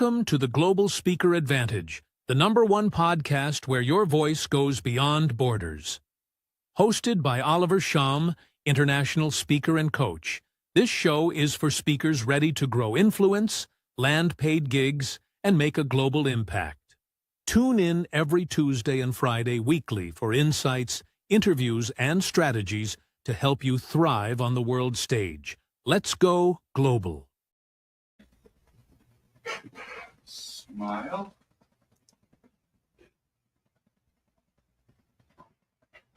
Welcome to the Global Speaker Advantage, the #1 podcast where your voice goes beyond borders. Hosted by Oliver Sham, international speaker and coach, this show is for speakers ready to grow influence, land paid gigs, and make a global impact. Tune in every Tuesday and Friday weekly for insights, interviews, and strategies to help you thrive on the world stage. Let's go global. Smile.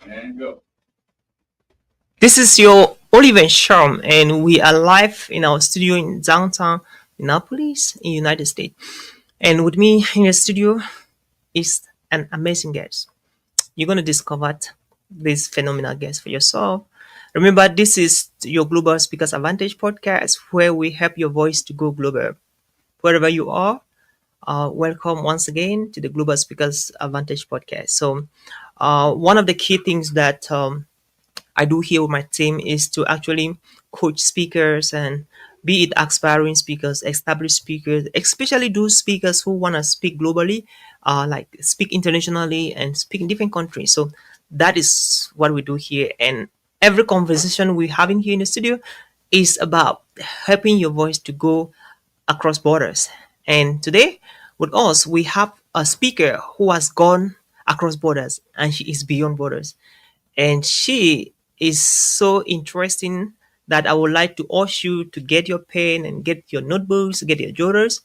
And go. This is your Oliver Sham, and we are live in our studio in downtown Minneapolis, in United States. And with me in the studio is an amazing guest. You're going to discover this phenomenal guest for yourself. Remember, this is your Global Speakers Advantage podcast, where we help your voice to go global. Wherever you are, welcome once again to the Global Speakers Advantage podcast. So, one of the key things that I do here with my team is to actually coach speakers, and be it aspiring speakers, established speakers, especially those speakers who want to speak globally, like speak internationally and speak in different countries. So that is what we do here. And every conversation we're having here in the studio is about helping your voice to go across borders. And today with us, we have a speaker who has gone across borders, and she is beyond borders. And she is so interesting that I would like to ask you to get your pen and get your notebooks, get your journals,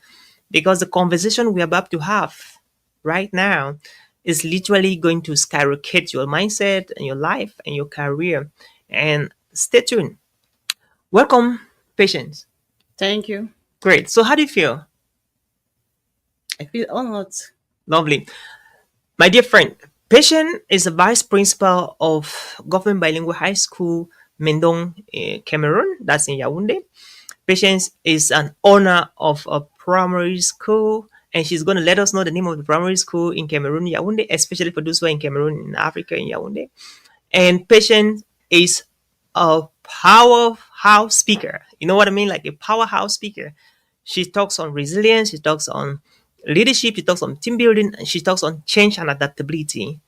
because the conversation we're about to have right now is literally going to skyrocket your mindset and your life and your career. And stay tuned. Welcome, Patience. Thank you. Great. So how do you feel? I feel honored. Lovely. My dear friend, Patience is the vice principal of Government Bilingual High School, Mendong, Cameroon. That's in Yaoundé. Patience is an owner of a primary school, and she's going to let us know the name of the primary school in Cameroon, Yaoundé, especially for those who are in Cameroon, in Africa, in Yaoundé. And Patience is a powerhouse speaker. You know what I mean? Like a powerhouse speaker. She talks on resilience, she talks on leadership, she talks on team building, and she talks on change and adaptability.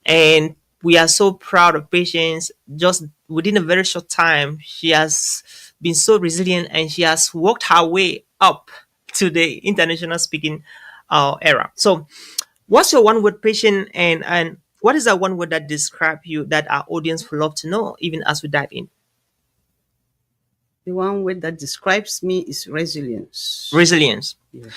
And we are so proud of Patience. Just within a very short time, she has been so resilient, and she has worked her way up to the international speaking era. So what's your one word, Patience, and what is that one word that describes you that our audience would love to know, even as we dive in? The one word that describes me is resilience. Resilience. Yeah.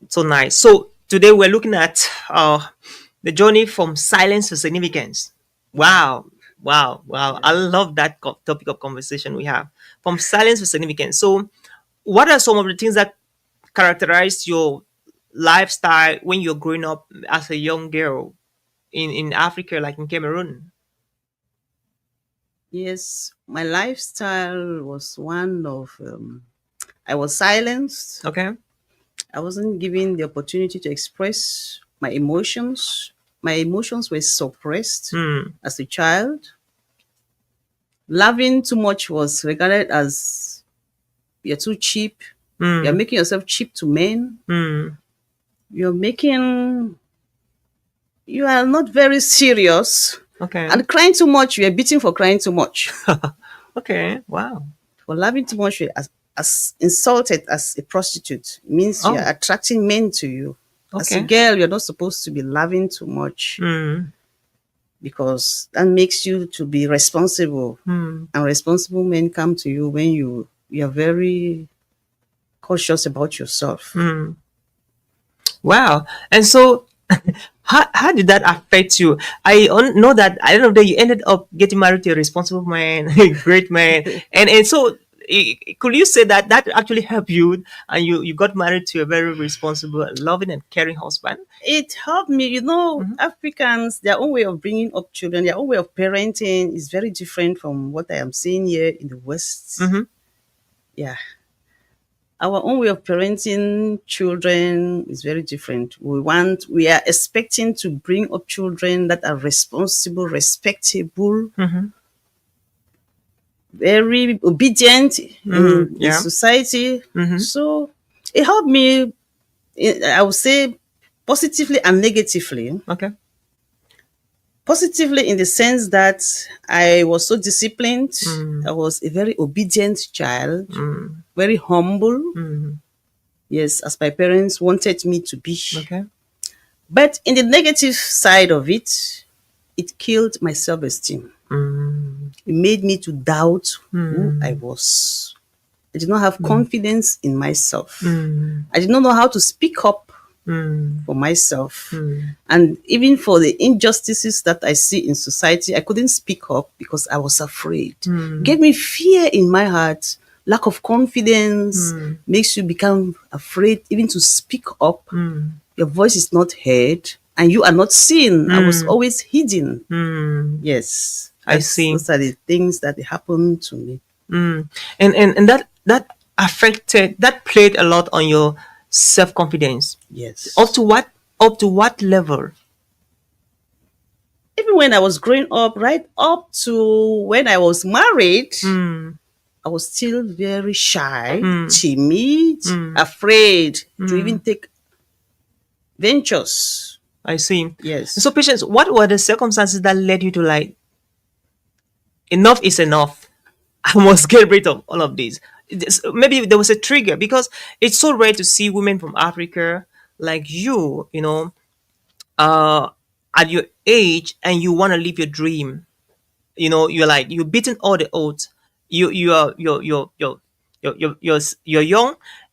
So nice. So today we're looking at the journey from silence to significance. Wow. I love that topic of conversation we have. From silence to significance. So what are some of the things that characterize your lifestyle when you're growing up as a young girl in Africa, like in Cameroon? Yes, my lifestyle was one of I was silenced. Okay. I wasn't given the opportunity to express my emotions. My emotions were suppressed as a child. Loving too much was regarded as you're too cheap. You're making yourself cheap to men. You are not very serious. Okay. And crying too much, you are beaten for crying too much. Okay. Wow. For loving too much, you are as insulted as a prostitute. It means you're attracting men to you. As a Okay. girl, you're not supposed to be loving too much, because that makes you to be responsible. And responsible men come to you when you're very cautious about yourself. Wow. And so how did that affect you? I know that I don't know that you ended up getting married to a responsible man, a great man. And so could you say that actually helped you, and you got married to a very responsible, loving and caring husband? It helped me. Africans, their own way of bringing up children, their own way of parenting is very different from what I am seeing here in the West. Yeah. Our own way of parenting children is very different. We are expecting to bring up children that are responsible, respectable, very obedient in society. So it helped me I would say positively and negatively. Okay. Positively, in the sense that I was so disciplined, Mm. I was a very obedient child, Mm. very humble. Mm. Yes, as my parents wanted me to be. Okay. But in the negative side of it killed my self esteem. Mm. It made me to doubt who I Mm. was. I did not have Mm. confidence in myself. Mm. I did not know how to speak up Mm. for myself. Mm. And even for the injustices that I see in society, I couldn't speak up because I was afraid. It Mm. gave me fear in my heart. Lack of confidence Mm. makes you become afraid even to speak up. Mm. Your voice is not heard and you are not seen. I was Mm. always hidden. Mm. Yes, I see. those are the things that happened to me. Mm. And that played a lot on your self confidence. Up Yes. to what up to what level? Even when I was growing up, right up to when I was married, Mm. I was still very shy, Mm. timid, Mm. afraid to even Mm. take ventures. I see. Yes. So, Patience, what were the circumstances that led you to like enough is enough? I must get rid of all of these. Maybe there was a trigger because it's so rare to see women from Africa like you know, uh, at your age, and you want to live your dream. You're like you're beating all the odds. You're young,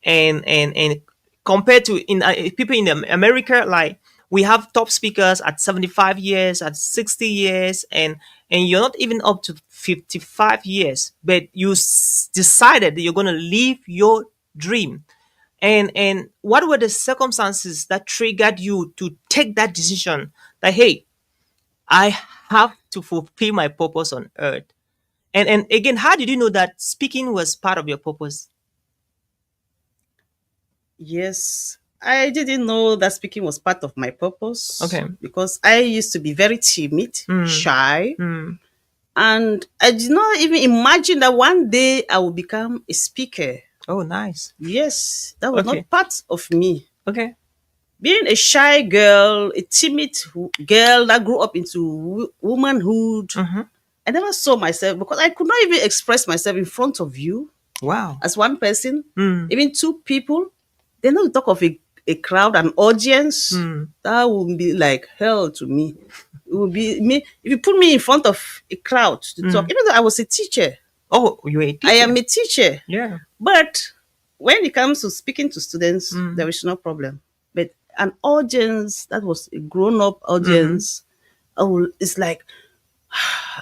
and compared to in people in America, like we have top speakers at 75 years, at 60 years, and you're not even up to 55 years, but you decided that you're going to live your dream. And what were the circumstances that triggered you to take that decision that, hey, I have to fulfill my purpose on earth? And again, how did you know that speaking was part of your purpose? Yes. I didn't know that speaking was part of my purpose Okay. because I used to be very timid, Mm, shy, mm. and I did not even imagine that one day I would become a speaker. Oh, nice. Yes, that was Okay. not part of me. Okay. Being a shy girl, a timid girl that grew up into womanhood, Mm-hmm. I never saw myself because I could not even express myself in front of you Wow. as one person, Mm, even two people. Then not to talk of a crowd, an audience. mm, That would be like hell to me. It would be me if you put me in front of a crowd to talk. mm. Even though I was a teacher, Oh, you're a I teacher. am a teacher. Yeah. But when it comes to speaking to students, Mm. there is no problem. But an audience that was a grown up Mm-hmm. audience, it's like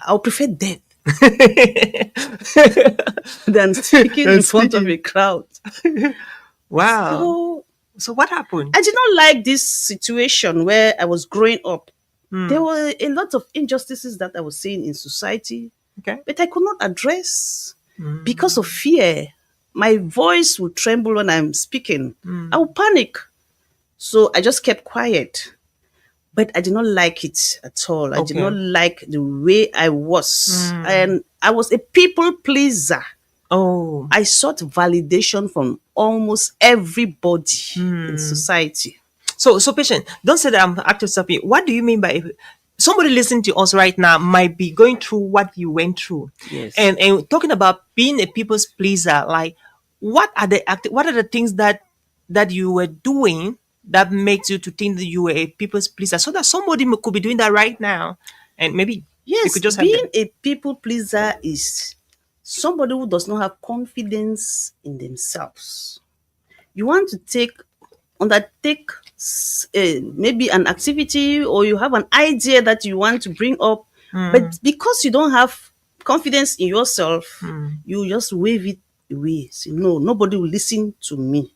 I'll prefer death than speaking And in front of speaking. a crowd. Wow. So So what happened? I did not like this situation where I was growing up. There Mm. were a lot of injustices that I was seeing in society, Okay. but I could not address because Mm. of fear. My voice would tremble when I'm speaking. I Mm. would panic. So I just kept quiet. But I did not like it at all. I did Okay. not like the way I was. Mm. And I was a people pleaser. Oh. I sought validation from almost everybody in Mm. society. So patient, don't say that I'm active stopping. What do you mean by somebody listening to us right now might be going through what you went through? Yes. And talking about being a people's pleaser, like what are the things that you were doing that makes you to think that you were a people's pleaser, so that somebody could be doing that right now, and maybe you Yes, could just help being them. a people pleaser is somebody who does not have confidence in themselves. You want to undertake maybe an activity, or you have an idea that you want to bring up, but because you don't have confidence in yourself, you just wave it away. Say, no, nobody will listen to me.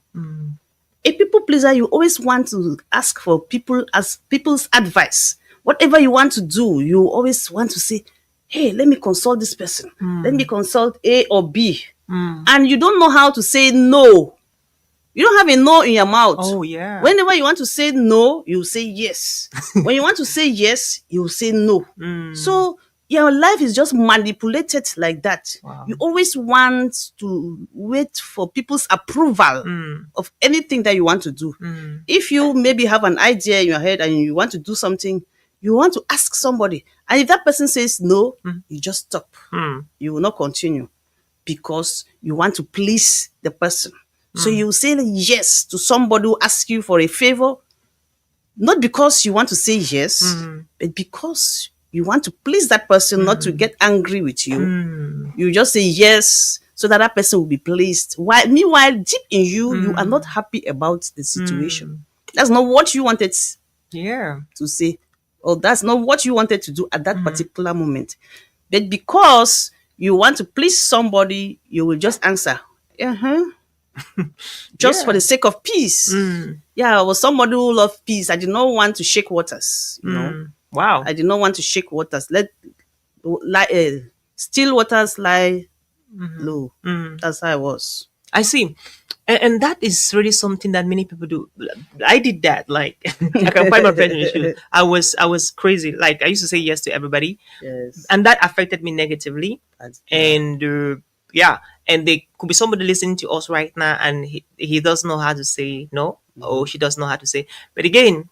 A people pleaser, you always want to ask for people's advice. Whatever you want to do, you always want to say, hey, let me consult this person. Let me consult A or B. And you don't know how to say no. You don't have a no in your mouth. Oh yeah. Whenever you want to say no, you say yes. When you want to say yes, you say no. Mm. So your life is just manipulated like that. Wow. You always want to wait for people's approval of anything that you want to do. If you maybe have an idea in your head and you want to do something, you want to ask somebody. And if that person says no, you just stop. You will not continue because you want to please the person. So you say yes to somebody who asks you for a favor, not because you want to say yes, but because you want to please that person, not to get angry with you. You just say yes so that that person will be pleased. Meanwhile, deep in you, you are not happy about the situation. That's not what you wanted Yeah. to say, or that's not what you wanted to do at that particular moment. But because you want to please somebody, you will just answer, just for the sake of peace. Yeah, I was somebody who loved peace. I did not want to shake waters, you know. Wow. I did not want to shake waters. Let still waters lie low. That's how I was. I see. And that is really something that many people do. I did that. Like I can find my friend in the shoe. I was crazy. Like I used to say yes to everybody, Yes. and that affected me negatively. Yeah. And and there could be somebody listening to us right now, and he doesn't know how to say no, or she doesn't know how to say. But again,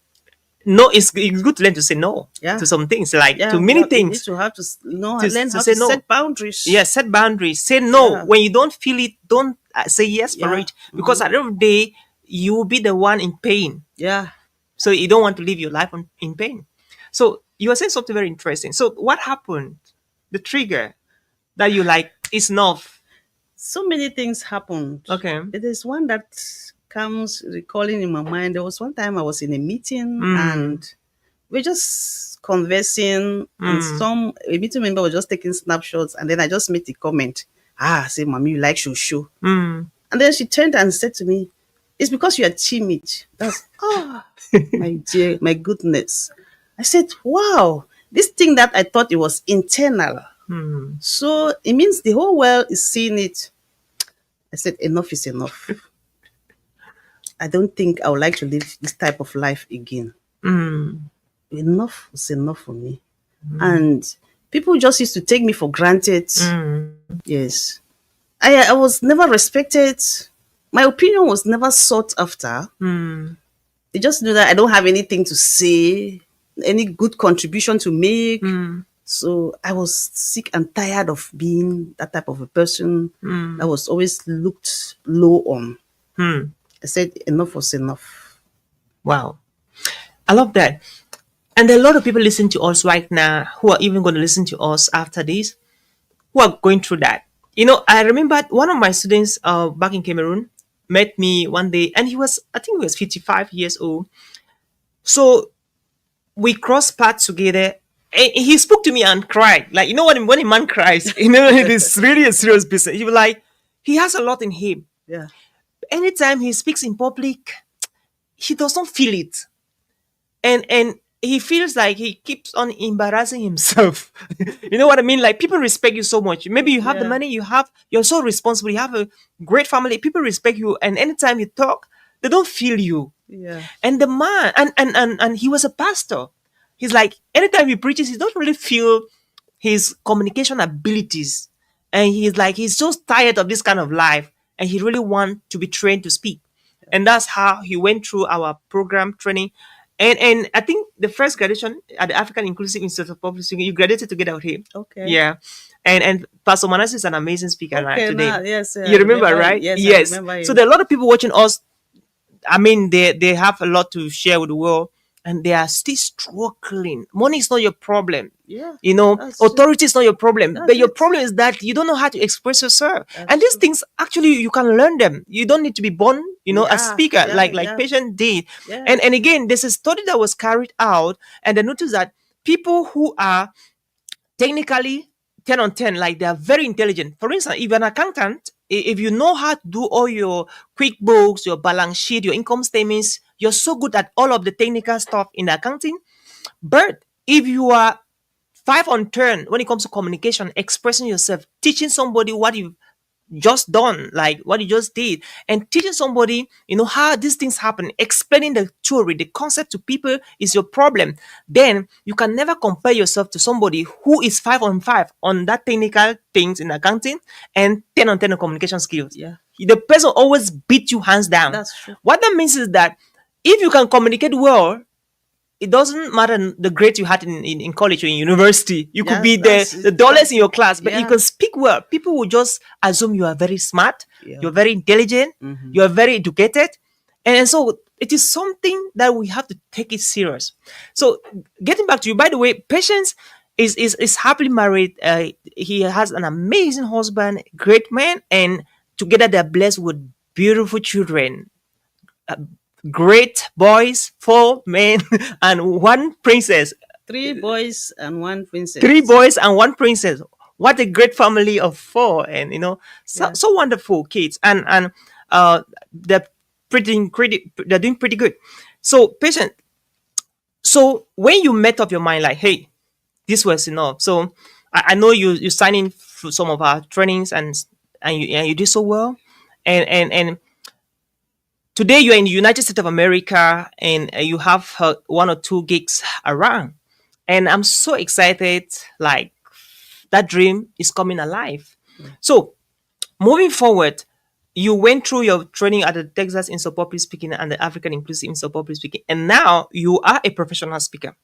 no, it's good to learn to say no to some things, like Yeah, to many you need things. to have to learn to how say to no. set boundaries. Yeah, set boundaries. Say no Yeah. when you don't feel it. Don't say yes for Yeah. it, because at the end of the day, you will be the one in pain. Yeah. So you don't want to live your life in pain. So you were saying something very interesting. So what happened? The trigger that you like is enough. So many things happened. Okay. But there's one that comes recalling in my mind. There was one time I was in a meeting and we're just conversing, and a meeting member was just taking snapshots, and then I just made the comment, say, Mommy, you like shushu. And then she turned and said to me, it's because you are timid. That's my dear, my goodness. I said, wow, this thing that I thought it was internal. So it means the whole world is seeing it. I said, enough is enough. I don't think I would like to live this type of life again. Enough was enough for me. And people just used to take me for granted. Yes. I was never respected. My opinion was never sought after. They just knew that I don't have anything to say, any good contribution to make. So I was sick and tired of being that type of a person that was always looked low on. I said enough was enough. Wow. I love that. And there are a lot of people listening to us right now who are even going to listen to us after this, who are going through that. You know, I remember one of my students back in Cameroon met me one day, and I think he was 55 years old. So we crossed paths together, and he spoke to me and cried. Like, you know what, when a man cries, you know, it is really a serious business. He was like, he has a lot in him. Yeah. Anytime he speaks in public, he does not feel it. And he feels like he keeps on embarrassing himself. You know what I mean? Like, people respect you so much. Maybe you have the Yeah. money, you're so responsible, you have a great family, people respect you, and anytime you talk, they don't feel you. Yeah. And the man, and he was a pastor. He's like, anytime he preaches, he don't really feel his communication abilities. And he's just tired of this kind of life, and he really want to be trained to speak. And that's how he went through our program training. And I think the first graduation at the African Inclusive Institute of Public Speaking, you graduated together with him. Okay. Yeah. And Pastor Manasi is an amazing speaker right Okay, today. now, yes. You remember, right? Yes. I remember him. So there are a lot of people watching us. I mean, they have a lot to share with the world, and they are still struggling. Money is not your problem. Yeah. You know, That's authority is not your problem. That's But your it. problem is that you don't know how to express yourself. That's And these true. things, actually, you can learn them. You don't need to be born, a Yeah, speaker yeah, like yeah. Patience did. Yeah. And again, there's a study that was carried out, and they noticed that people who are technically 10 on 10, like they are very intelligent. For instance, if you're an accountant, if you know how to do all your QuickBooks, your balance sheet, your income statements, you're so good at all of the technical stuff in accounting. But if you are 5 on 10 when it comes to communication, expressing yourself, teaching somebody what you just done, like what you just did, and teaching somebody, how these things happen, explaining the theory, the concept to people is your problem. Then you can never compare yourself to somebody who is 5 on 5 on that technical things in accounting and 10 on 10 on communication skills. Yeah. The person always beat you hands down. That's true. What that means is that if you can communicate well, it doesn't matter the grade you had in college or in university. You could be the dullest in your class, but you can speak well. People will just assume you are very smart, you're very intelligent, you are very educated. And so it is something that we have to take it serious. So getting back to you, by the way, Patience is happily married. He has an amazing husband, great man, and together they're blessed with beautiful children, great boys, 4 men, and 1 princess. 3 boys and 1 princess. 3 boys and 1 princess. What a great family of 4, and so wonderful kids, and they're they're doing pretty good. So patient. So when you made up your mind, like, hey, this was enough. So I know you signed in for some of our trainings, and you did so well, and today you're in the United States of America, and you have 1 or 2 gigs around. And I'm so excited, like that dream is coming alive. So moving forward, you went through your training at the Texas Institute of Public Speaking and the African Inclusive Institute of Public Speaking, and now you are a professional speaker.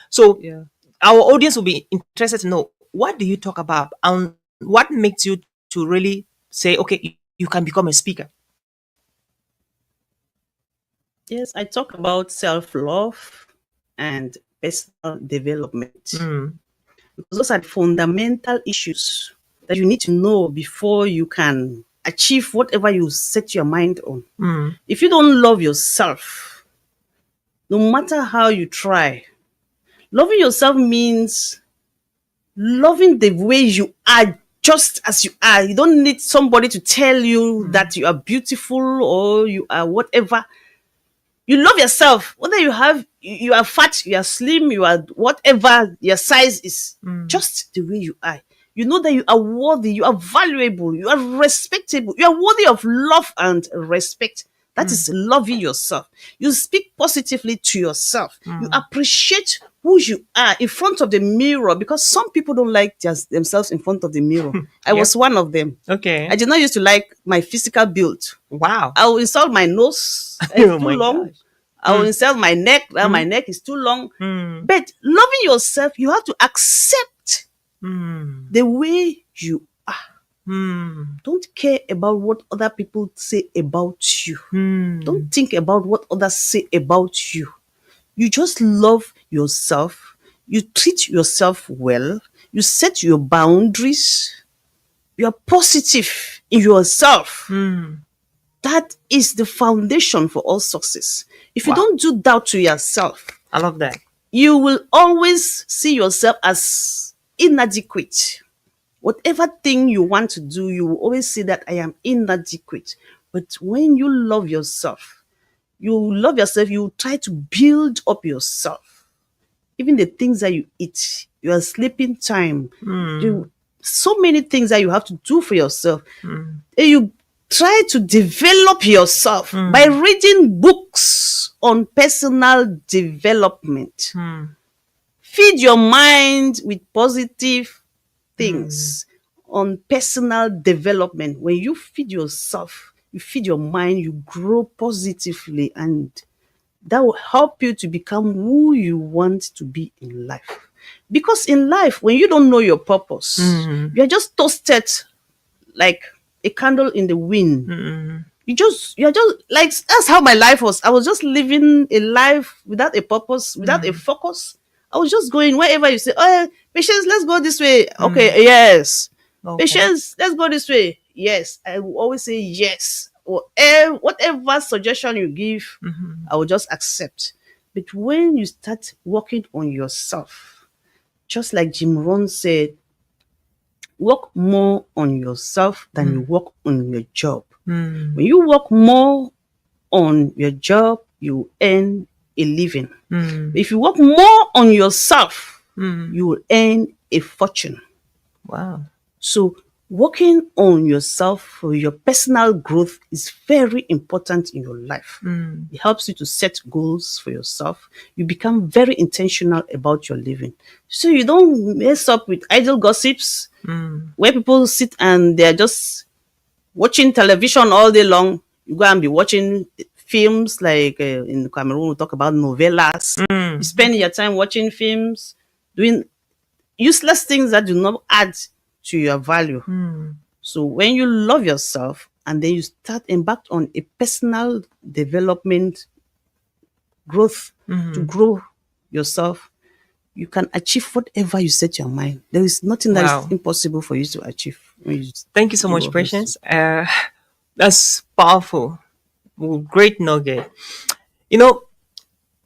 So Yeah. our audience will be interested to know, what do you talk about, and what makes you to really say, okay, you can become a speaker? Yes, I talk about self-love and personal development. Because those are the fundamental issues that you need to know before you can achieve whatever you set your mind on. If you don't love yourself, no matter how you try, loving yourself means loving the way you are, just as you are. You don't need somebody to tell you that you are beautiful or you are whatever. You love yourself, whether you are fat, you are slim, you are whatever your size is, just the way you are. You know that you are worthy, you are valuable, you are respectable, you are worthy of love and respect. That is loving yourself. You speak positively to yourself. You appreciate who you are in front of the mirror, because some people don't like themselves in front of the mirror. I was one of them. Okay. I did not used to like my physical build. Wow. I will insult my nose. It's Oh too my long. gosh. I will insult my neck. My neck is too long. But loving yourself, you have to accept the way you are. Don't care about what other people say about you. Don't think about what others say about you. You just love yourself. You treat yourself well. You set your boundaries. You are positive in yourself. That is the foundation for all success. If you don't do that to yourself, I love that. you will always see yourself as inadequate. Whatever thing you want to do, you will always see that I am inadequate. But when you love yourself, you try to build up yourself. Even the things that you eat, your sleeping time, so many things that you have to do for yourself. And you try to develop yourself by reading books on personal development. Feed your mind with positive things on personal development. When you feed yourself, you feed your mind, you grow positively, and that will help you to become who you want to be in life. Because in life, when you don't know your purpose, you are just toasted like a candle in the wind. You're just like, that's how my life was. I was just living a life without a purpose, without a focus. I was just going wherever you say, oh, Patience, let's go this way. Okay, yes. Okay. Patience, let's go this way. Yes. I will always say yes. Or whatever suggestion you give, I will just accept. But when you start working on yourself, just like Jim Rohn said, work more on yourself than you work on your job. When you work more on your job, you earn a living. If you work more on yourself, you will earn a fortune. Wow. So Working on yourself for your personal growth is very important in your life. It helps you to set goals for yourself. You become very intentional about your living. So you don't mess up with idle gossips where people sit and they're just watching television all day long. You go and be watching films like in Cameroon, we talk about novellas. You spend your time watching films, doing useless things that do not add to your value. So when you love yourself and then you start embark on a personal development growth to grow yourself, you can achieve whatever you set your mind. There is nothing that Wow. is impossible for you to achieve. When you Thank you so much, love yourself. Patience. That's powerful. Great nugget. You know,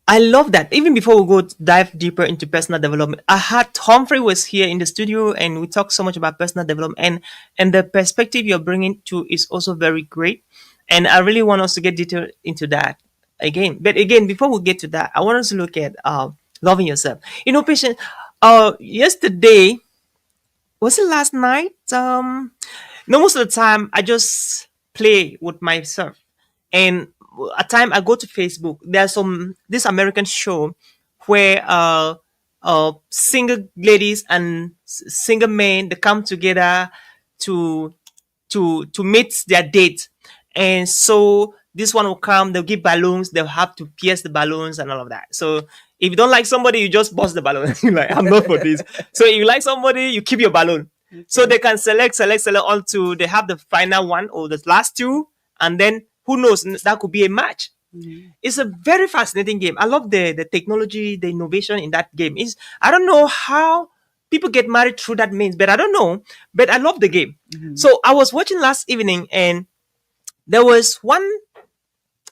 I love that. Even before we go dive deeper into personal development, I had Humphrey was here in the studio, and we talked so much about personal development, and the perspective you're bringing to is also very great. And I really want us to get detail into that again. But again, before we get to that, I want us to look at loving yourself. You know, patient. Yesterday, was it last night? No, most of the time I just play with myself, and at time I go to Facebook. There's some this American show where single ladies and single men, they come together to to meet their date. And so this one will come, they'll give balloons, they'll have to pierce the balloons and all of that. So if you don't like somebody, you just bust the balloon. You're like, I'm not for this. So if you like somebody, you keep your balloon. So they can select until they have the final one or the last two, and then who knows, that could be a match. It's a very fascinating game. I love the technology, the innovation in that game. Is I don't know how people get married through that means, but I don't know. But I love the game. So I was watching last evening, and there was one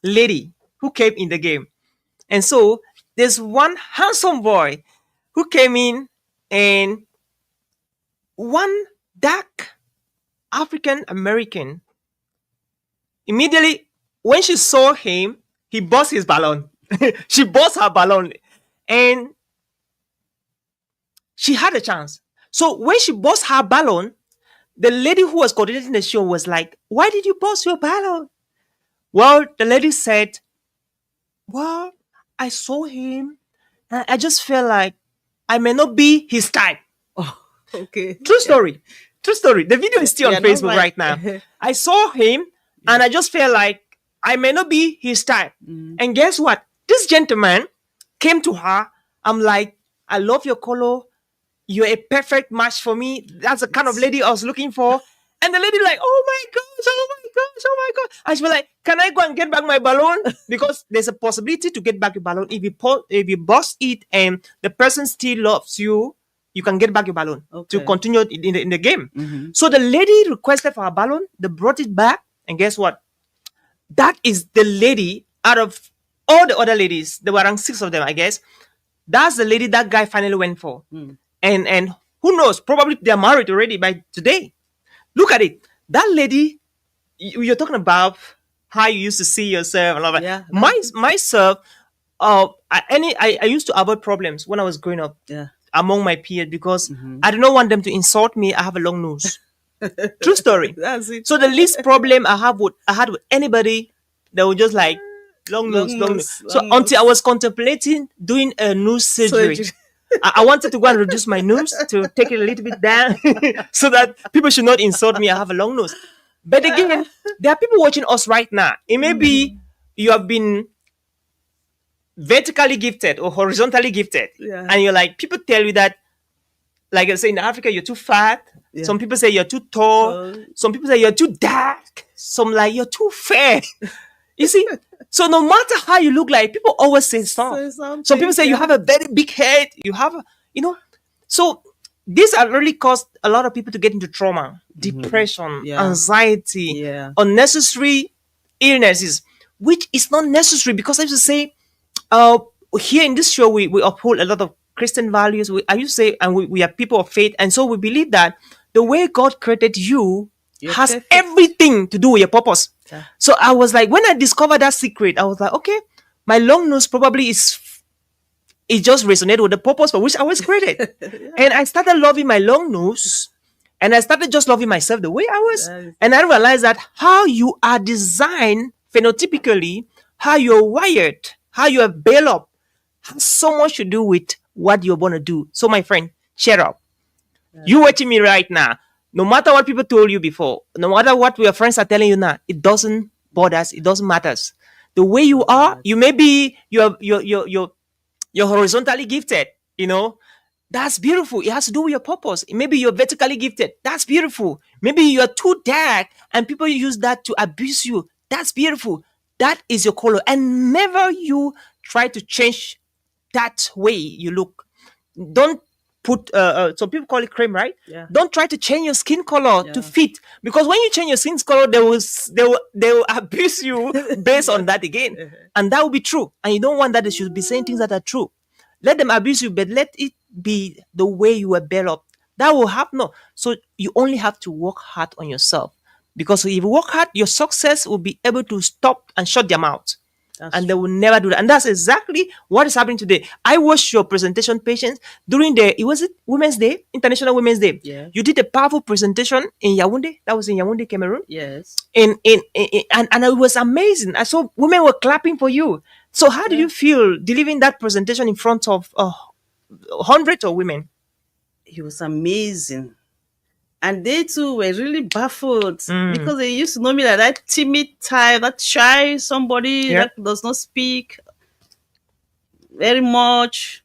lady who came in the game, and so there's one handsome boy who came in, and one dark African American. Immediately, when she saw him, he burst his balloon. She burst her balloon, and she had a chance. So when she burst her balloon, the lady who was coordinating the show was like, "Why did you burst your balloon?" Well, the lady said, "Well, I saw him, and I just felt like I may not be his type." Oh, okay. True story. True story. The video is still on Yeah, not Facebook right now. I saw him, and I just felt like I may not be his type. And guess what? This gentleman came to her. I'm like, "I love your color. You're a perfect match for me. That's the kind of lady I was looking for." And the lady like, "Oh my gosh, oh my gosh, oh my gosh." And she was like, "Can I go and get back my balloon?" Because there's a possibility to get back your balloon. If you bust it and the person still loves you, you can get back your balloon to Okay. continue in the game. So the lady requested for her balloon. They brought it back. And guess what? That is the lady out of all the other ladies. There were around 6 of them, I guess. That's the lady that guy finally went for. And who knows? Probably they're married already by today. Look at it. That lady, you're talking about how you used to see yourself and all that. Yeah. Myself, I used to avoid problems when I was growing up Yeah. among my peers because I do not want them to insult me. I have a long nose. True story. That's it. So the least problem I had with anybody, they were just like long nose, long nose. So long until I nose. was contemplating doing a nose surgery. I wanted to go and reduce my nose to take it a little bit down so that people should not insult me. I have a long nose. But again, there are people watching us right now. It may be you have been vertically gifted or horizontally gifted. Yeah. And you're like, people tell you that, like I say, in Africa, you're too fat. Yeah. Some people say you're too tall. Some people say you're too dark. Some like you're too fair. You see? So no matter how you look like, people always say something. Some people say you have a very big head. You have, So these are really caused a lot of people to get into trauma, depression, Yeah. anxiety, Yeah. unnecessary illnesses, which is not necessary because I used to say, here in this show, we uphold a lot of Christian values. I used to say, and we are people of faith. And so we believe that the way God created you You're has perfect. everything to do with your purpose. Yeah. So I was like, when I discovered that secret, I was like, okay, my long nose probably it just resonated with the purpose for which I was created. And I started loving my long nose. And I started just loving myself the way I was. Yes. And I realized that how you are designed phenotypically, how you're wired, how you are built up, has so much to do with what you're going to do. So, my friend, cheer up. You watching me right now. No matter what people told you before, no matter what your friends are telling you now, it doesn't bother us. It doesn't matter. The way you are, you may be you're horizontally gifted. That's beautiful. It has to do with your purpose. Maybe you're vertically gifted. That's beautiful. Maybe you're too dark and people use that to abuse you. That's beautiful. That is your color. And never you try to change that way you look. Don't put some people call it cream, right? Yeah. Don't try to change your skin color to Yeah. fit, because when you change your skin color, they will abuse you based on that again, and that will be true. And you don't want that. They should be saying things that are true. Let them abuse you, but let it be the way you were built up. That will happen. No. So you only have to work hard on yourself, because if you work hard, your success will be able to stop and shut their mouth. That's And they will never do that. And that's exactly what is happening today. I watched your presentation, Patience, during it Women's Day, International Women's Day. Yeah. You did a powerful presentation in Yaoundé. That was in Yaoundé, Cameroon. Yes. And it was amazing. I saw women were clapping for you. So how did you feel delivering that presentation in front of hundreds of women? He was amazing. And they too were really baffled because they used to know me like that timid type, that shy somebody that does not speak very much.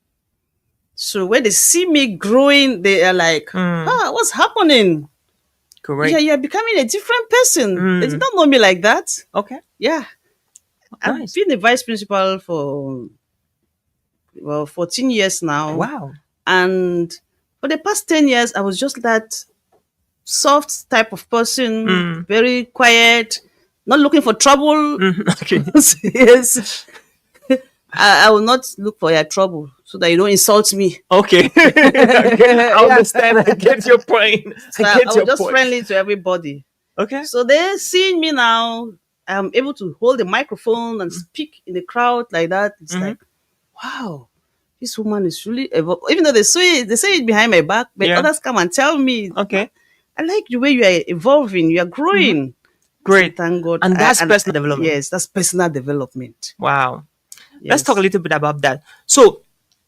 So when they see me growing, they are like, what's happening? Correct. Yeah, you're becoming a different person. They did not know me like that. Okay. Yeah. Nice. I've been the vice principal for 14 years now. Wow. And for the past 10 years, I was just that soft type of person, very quiet, not looking for trouble. Okay. Yes. I will not look for your trouble so that you don't insult me. Okay. I understand. I get your point. So I I get was your just point. friendly to everybody. Okay. So they're seeing me now. I'm able to hold the microphone and speak in the crowd like that. It's like, wow, this woman is really even though they say it behind my back, but others come and tell me, Okay. I like the way you are evolving, you are growing. Great. So thank God. And that's personal development. Yes, that's personal development. Wow. Yes. Let's talk a little bit about that. So,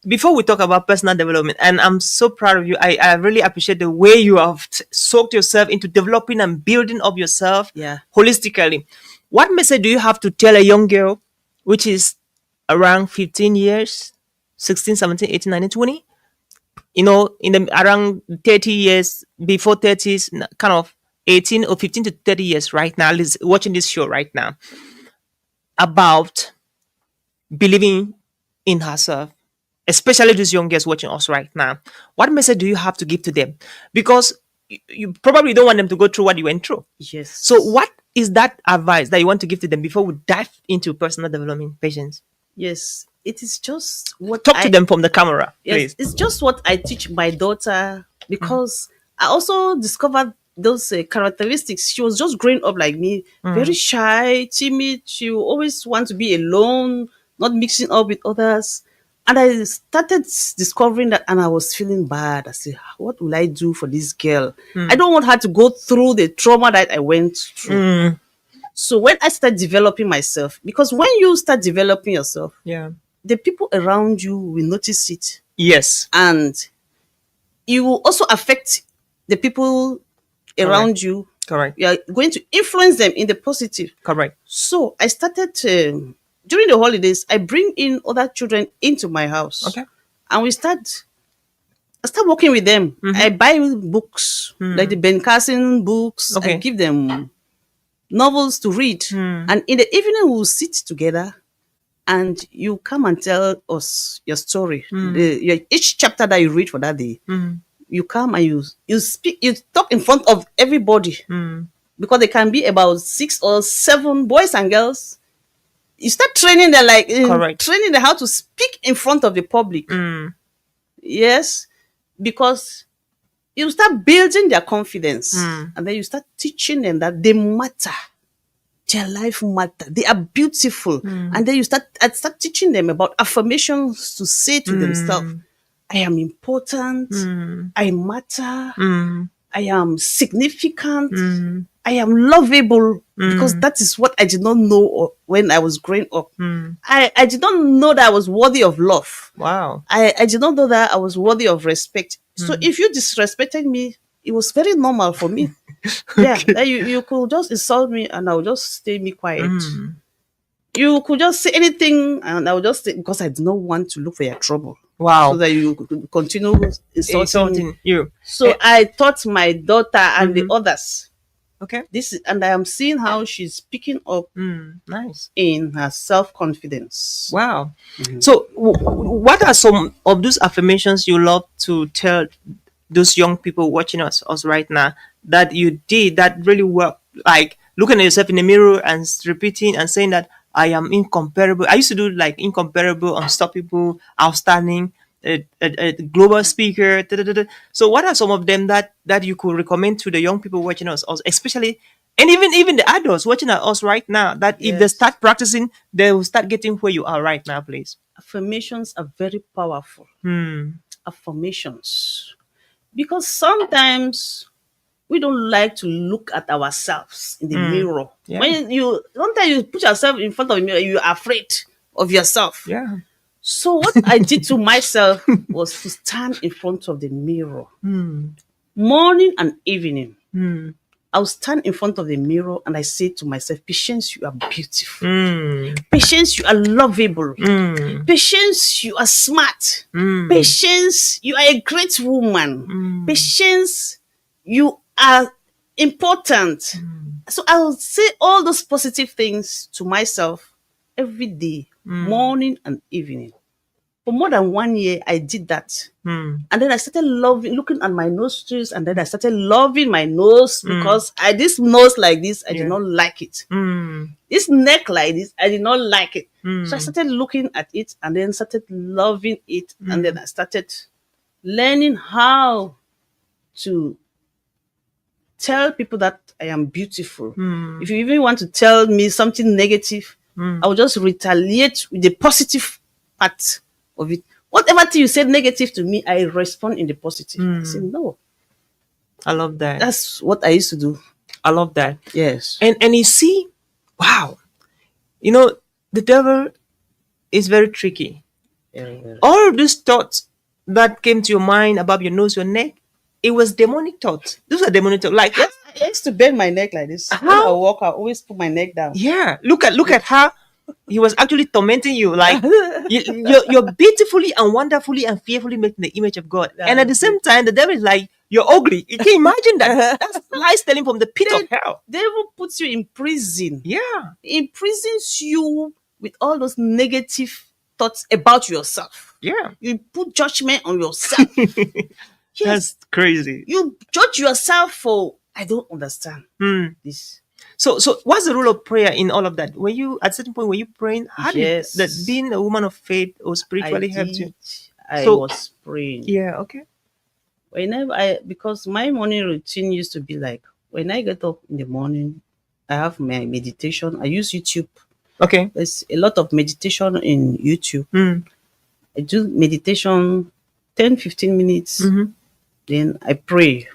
before we talk about personal development, and I'm so proud of you, I really appreciate the way you have soaked yourself into developing and building up yourself holistically. What message do you have to tell a young girl, which is around 15 years, 16, 17, 18, 19, 20? In around 30 years, before 30s, kind of 18 or 15 to 30 years right now, watching this show right now, about believing in herself, especially these young girls watching us right now. What message do you have to give to them? Because you probably don't want them to go through what you went through. Yes. So what is that advice that you want to give to them before we dive into personal development, Patience? Yes. It is just what Talk to them from the camera, please. Yes, it's just what I teach my daughter, because I also discovered those characteristics. She was just growing up like me, very shy, timid. She will always want to be alone, not mixing up with others. And I started discovering that, and I was feeling bad. I said, what will I do for this girl? I don't want her to go through the trauma that I went through. So when I started developing myself, because when you start developing yourself, the people around you will notice it. Yes. And it will also affect the people around you. Correct. You are going to influence them in the positive. Correct. So I started during the holidays, I bring in other children into my house. Okay. And I start working with them. I buy books, like the Ben Carson books. Okay. I give them novels to read. And in the evening, we'll sit together and you come and tell us your story. Each chapter that you read for that day, you come and you speak, you talk in front of everybody. Because there can be about 6 or 7 boys and girls. You start training them, training them how to speak in front of the public. Yes, because you start building their confidence, and then you start teaching them that they matter. Their life matter. They are beautiful. And then I start teaching them about affirmations to say to themselves, I am important. I matter. I am significant. I am lovable because that is what I did not know when I was growing up. I did not know that I was worthy of love. Wow. I did not know that I was worthy of respect. So if you disrespected me, it was very normal for me. Yeah, that you could just insult me and I would just stay me quiet. You could just say anything and I would just say, because I did not want to look for your trouble. So Wow. that you could continue insulting me. Insulting you. So I taught my daughter and the others Okay. this, and I am seeing how she's picking up Nice. in her self-confidence. Wow. So, what are some of those affirmations you love to tell those young people watching us right now that you did that really worked? Like looking at yourself in the mirror and repeating and saying that I am incomparable. I used to do like incomparable, unstoppable, outstanding, a global speaker. Da, da, da, da. So, what are some of them that you could recommend to the young people watching us, especially, and even the adults watching at us right now? That if they Yes. start practicing, they will start getting where you are right now, please. Affirmations are very powerful. Affirmations. Because sometimes we don't like to look at ourselves in the mirror. Yeah. When you sometimes you put yourself in front of a mirror, you're afraid of yourself. Yeah. So what I did to myself was to stand in front of the mirror. Morning and evening. I will stand in front of the mirror and I say to myself, Patience, you are beautiful. Patience, you are lovable. Patience, you are smart. Patience, you are a great woman. Patience, you are important. So I will say all those positive things to myself every day, morning and evening. For more than 1 year, I did that. And then I started looking at my nostrils, and then I started loving my nose because this nose like this, I did not like it. This neck like this, I did not like it. So I started looking at it and then started loving it. And then I started learning how to tell people that I am beautiful. If you even want to tell me something negative, I will just retaliate with the positive part of it. Whatever thing you said negative to me, I respond in the positive. I say, no, I love that. that's what I used to do. I love that. Yes. And you see, wow, the devil is very tricky. All of these thoughts that came to your mind about your nose, your neck, it was demonic thoughts. Those are demonic thoughts. Like, Yes, I used to bend my neck like this. When I walk, I always put my neck down. yeah, look at how he was actually tormenting you. Like, you're beautifully and wonderfully and fearfully made in the image of God. And at the same time, the devil is like, you're ugly. You can imagine that. That's lies telling from the pit of hell. They will put you in prison. Yeah. Imprisons you with all those negative thoughts about yourself. Yeah. You put judgment on yourself. That's crazy. You judge yourself for, I don't understand this. So what's the role of prayer in all of that? Were you at a certain point were you praying? How Yes. did that being a woman of faith or spiritually helped you? I So- was praying. Yeah, okay. Because my morning routine used to be like, when I get up in the morning, I have my meditation. I use YouTube. Okay. There's a lot of meditation in YouTube. I do meditation 10-15 minutes. Then I pray.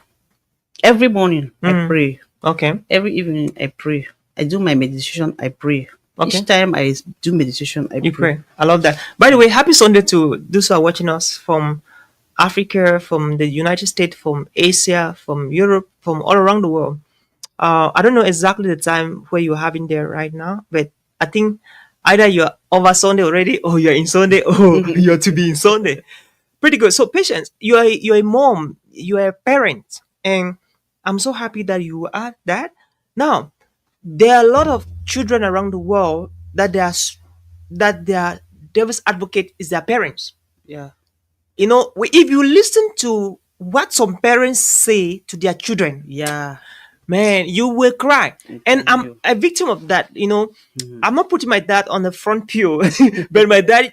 Every morning I pray. Okay. Every evening I pray. I do my meditation, I pray. Okay. Each time I do meditation, I You pray. I love that. By the way, happy Sunday to those who are watching us from Africa, from the United States, from Asia, from Europe, from all around the world. I don't know exactly the time where you're having there right now, but I think either you're over Sunday already, or you're in Sunday, or you're to be in Sunday. Pretty good. So, Patience, you're a mom, you're a parent, and I'm so happy that you are that. Now, there are a lot of children around the world that their devil's advocate is their parents. Yeah. If you listen to what some parents say to their children, Yeah. man, you will cry. And tell I'm you. a victim of that. I'm not putting my dad on the front pew, but my dad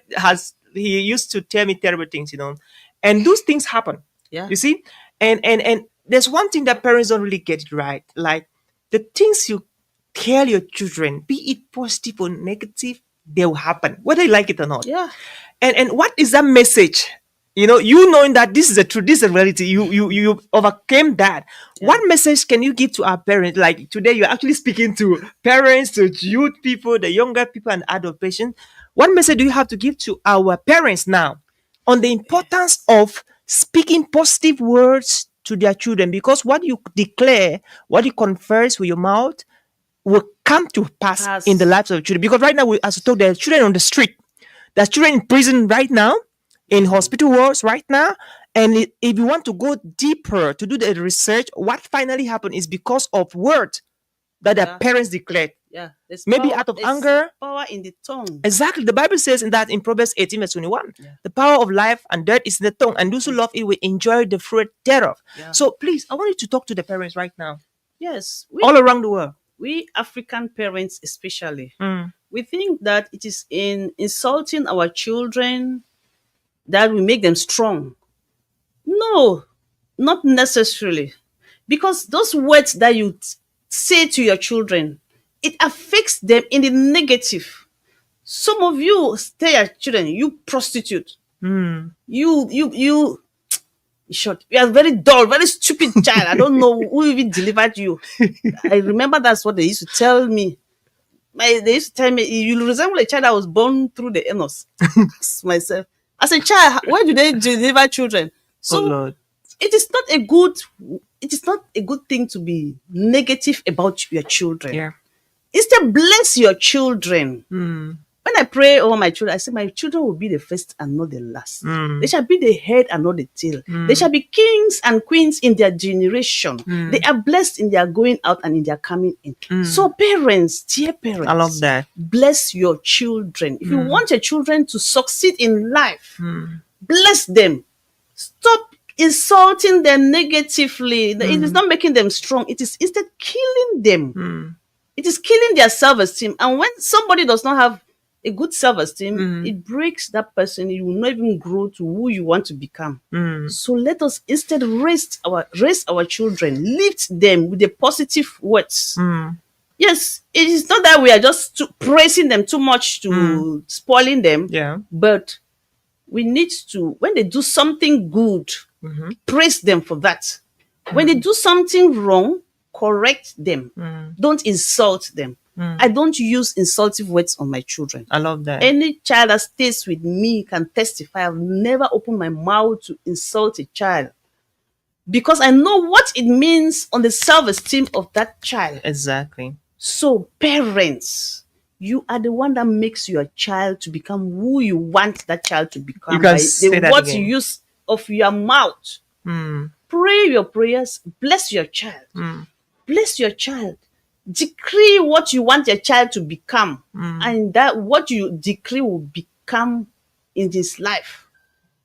he used to tell me terrible things, and those things happen. Yeah. You see, and there's one thing that parents don't really get it right, like the things you tell your children, be it positive or negative, they will happen, whether you like it or not. Yeah. And what is that message You knowing that this is a truth, this is a reality, you overcame that. What message can you give to our parents? Like today, you're actually speaking to parents, to youth people, the younger people, and adult patients. What message do you have to give to our parents now on the importance of speaking positive words to their children? Because what you declare, what you confess with your mouth, will come to pass in the Pass. lives of children. Because right now, as we talk, there are children on the street, there's children in prison right now, in hospital wards right now. And if you want to go deeper to do the research, what finally happened is because of words that their Yeah. parents declared. Yeah. There's Maybe power, out of there's anger. power in the tongue. Exactly. The Bible says in that in Proverbs 18, verse 21, Yeah. the power of life and death is in the tongue, and those who love it will enjoy the fruit thereof. Yeah. So please, I want you to talk to the parents right now, Yes. all around the world. We African parents especially, Mm. we think that it is in insulting our children that we make them strong. No, not necessarily. Because those words that you say to your children, it affects them in the negative. Some of you stay at children, you prostitute. You in short, you are very dull, very stupid child. I don't know who even delivered you. I remember that's what they used to tell me. They used to tell me, you resemble a child that was born through the anus. Myself. As a child, why do they deliver children? Oh So Lord. it is not a good it is not a good thing to be negative about your children. Yeah. Instead, bless your children. Mm. When I pray over my children, I say my children will be the first and not the last. They shall be the head and not the tail. They shall be kings and queens in their generation. They are blessed in their going out and in their coming in. So parents, dear parents, I love that. bless your children. If you want your children to succeed in life, bless them. Stop insulting them negatively. It is not making them strong. It is instead killing them. It is killing their self-esteem. And when somebody does not have a good self-esteem, it breaks that person. You will not even grow to who you want to become. So let us instead raise our children, lift them with the positive words. Yes, it is not that we are just praising them too much to spoiling them. Yeah. But we need to, when they do something good, praise them for that. When they do something wrong, correct them. Don't insult them. I don't use insultive words on my children. I love that. Any child that stays with me can testify. I've never opened my mouth to insult a child because I know what it means on the self-esteem of that child. Exactly. So, parents, you are the one that makes your child to become who you want that child to become. You can by say the that words again. you use of your mouth. Pray your prayers. Bless your child. Bless your child. Decree what you want your child to become, and that what you decree will become in his life.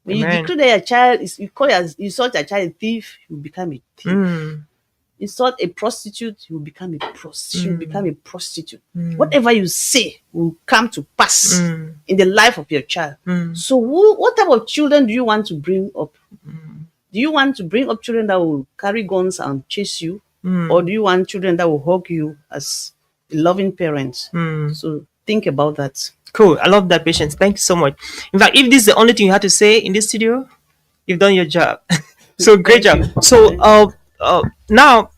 When Amen. you decree that your child is, you insult your child a thief, he will become a thief. Insult a prostitute, he will become a prostitute. He will become a prostitute. Whatever you say will come to pass in the life of your child. So, what type of children do you want to bring up? Do you want to bring up children that will carry guns and chase you? Or do you want children that will hug you as a loving parent? So think about that. Cool. I love that, Patience. Thank you so much. In fact, if this is the only thing you had to say in this studio, you've done your job. So great job. So now,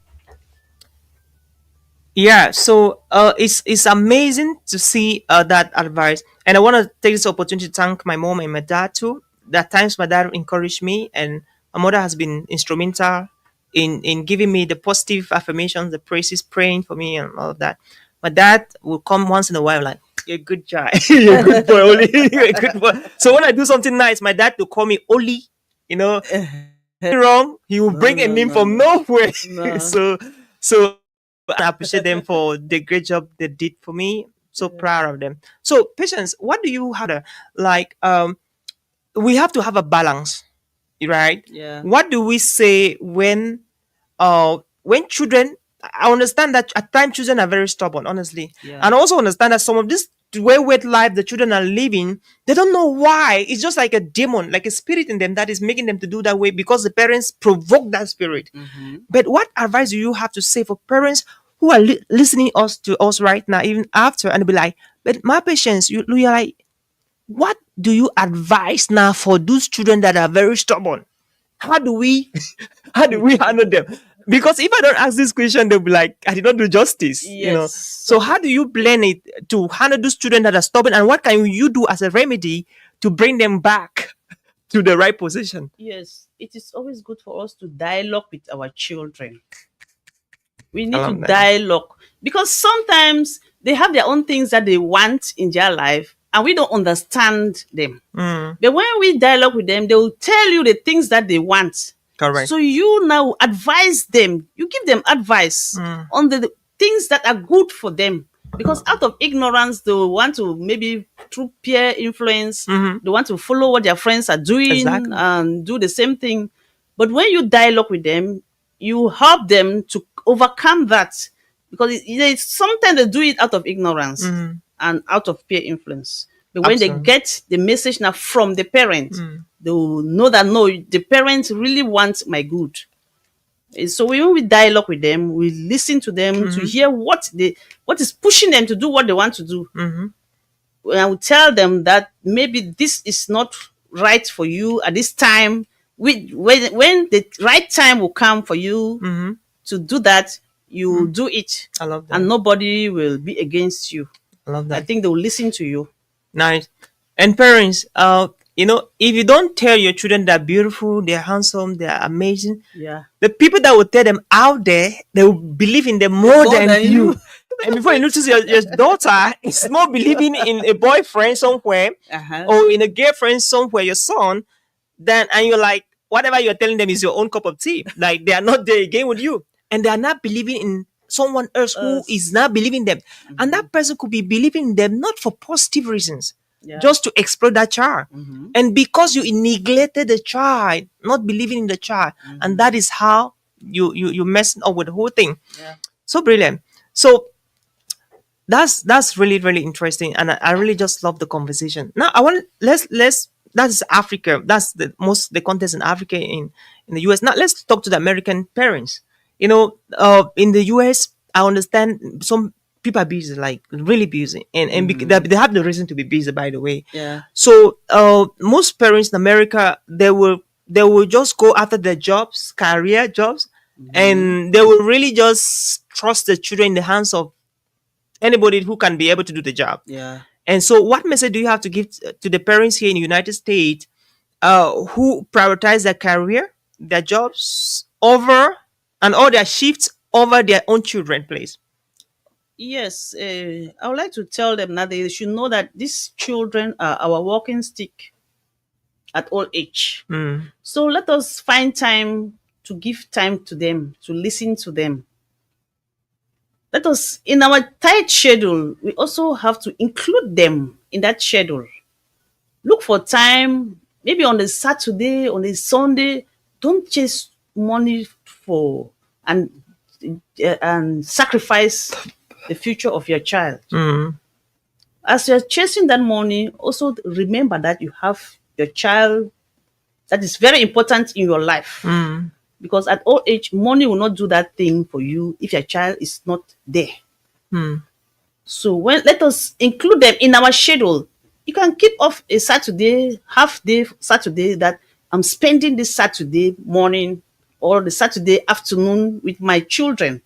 yeah. So it's amazing to see that advice, and I want to take this opportunity to thank my mom and my dad too. At times, my dad encouraged me, and my mother has been instrumental in giving me the positive affirmations, the praises, praying for me, and all of that. My dad will come once in a while, like, "You're a good guy, you're a good boy, Oli, you're a good boy." So when I do something nice, my dad will call me Oli. Wrong, he will bring a name from nowhere. No. So I appreciate them for the great job they did for me. So proud of them. So, Patience, what do you have? Like, we have to have a balance, right? Yeah. What do we say when children? I understand that at times children are very stubborn, honestly, Yeah. and also understand that some of this wayward life the children are living, they don't know why. It's just like a demon, like a spirit in them that is making them to do that way because the parents provoke that spirit. But what advice do you have to say for parents who are listening to us right now, even after, and be like, "But my Patience, you're like, what do you advise now for those children that are very stubborn? How do we how do we handle them? Because if I don't ask this question, they'll be like, I did not do justice, Yes. So how do you blend it to handle those children that are stubborn, and what can you do as a remedy to bring them back to the right position? Yes, it is always good for us to dialogue with our children. We I need to love that. dialogue because sometimes they have their own things that they want in their life and we don't understand them. But when we dialogue with them, they will tell you the things that they want. Correct. So you now advise them, you give them advice on the things that are good for them. Because out of ignorance, they will want to maybe through peer influence, they want to follow what their friends are doing Exactly. and do the same thing. But when you dialogue with them, you help them to overcome that because sometimes they do it out of ignorance and out of peer influence. But when they Absolutely. get the message now from the parent, they will know that no, the parents really want my good. So when we dialogue with them, we listen to them to hear what is pushing them to do what they want to do. I will tell them that maybe this is not right for you at this time. When the right time will come for you to do that, you do it, I love that. and nobody will be against you. I love I that. think they will listen to you. Nice. And parents, if you don't tell your children they're beautiful, they're handsome, they're amazing, Yeah. the people that will tell them out there, they will believe in them more than you. And before you notice, your daughter is more believing in a boyfriend somewhere Uh-huh. or in a girlfriend somewhere, your son, and you're like, whatever you're telling them is your own cup of tea. Like they are not there again with you. And they are not believing in someone else who is not believing them. And that person could be believing in them not for positive reasons, Yeah. just to exploit that child. And because you neglected the child, not believing in the child, and that is how you messing up with the whole thing. Yeah. So brilliant. So that's really really interesting, and I really just love the conversation. Now I want let's that's Africa. That's the context in Africa, in the US. Now let's talk to the American parents. In the US, I understand some people are busy, like really busy, and they have the reason to be busy. By the way, Yeah. so most parents in America, they will just go after their jobs, career jobs, and they will really just trust the children in the hands of anybody who can be able to do the job. Yeah. And so, what message do you have to give to the parents here in the United States who prioritize their career, their jobs over, and all their shifts over their own children, please? Yes, I would like to tell them that they should know that these children are our walking stick at all age. So let us find time to give time to them, to listen to them. Let us, in our tight schedule, we also have to include them in that schedule. Look for time, maybe on a Saturday, on a Sunday. Don't chase money for and sacrifice the future of your child. As you're chasing that money, also remember that you have your child that is very important in your life. Because at old age, money will not do that thing for you if your child is not there. So let us include them in our schedule. You can keep off a Saturday, half day Saturday, that I'm spending this Saturday morning or the Saturday afternoon with my children,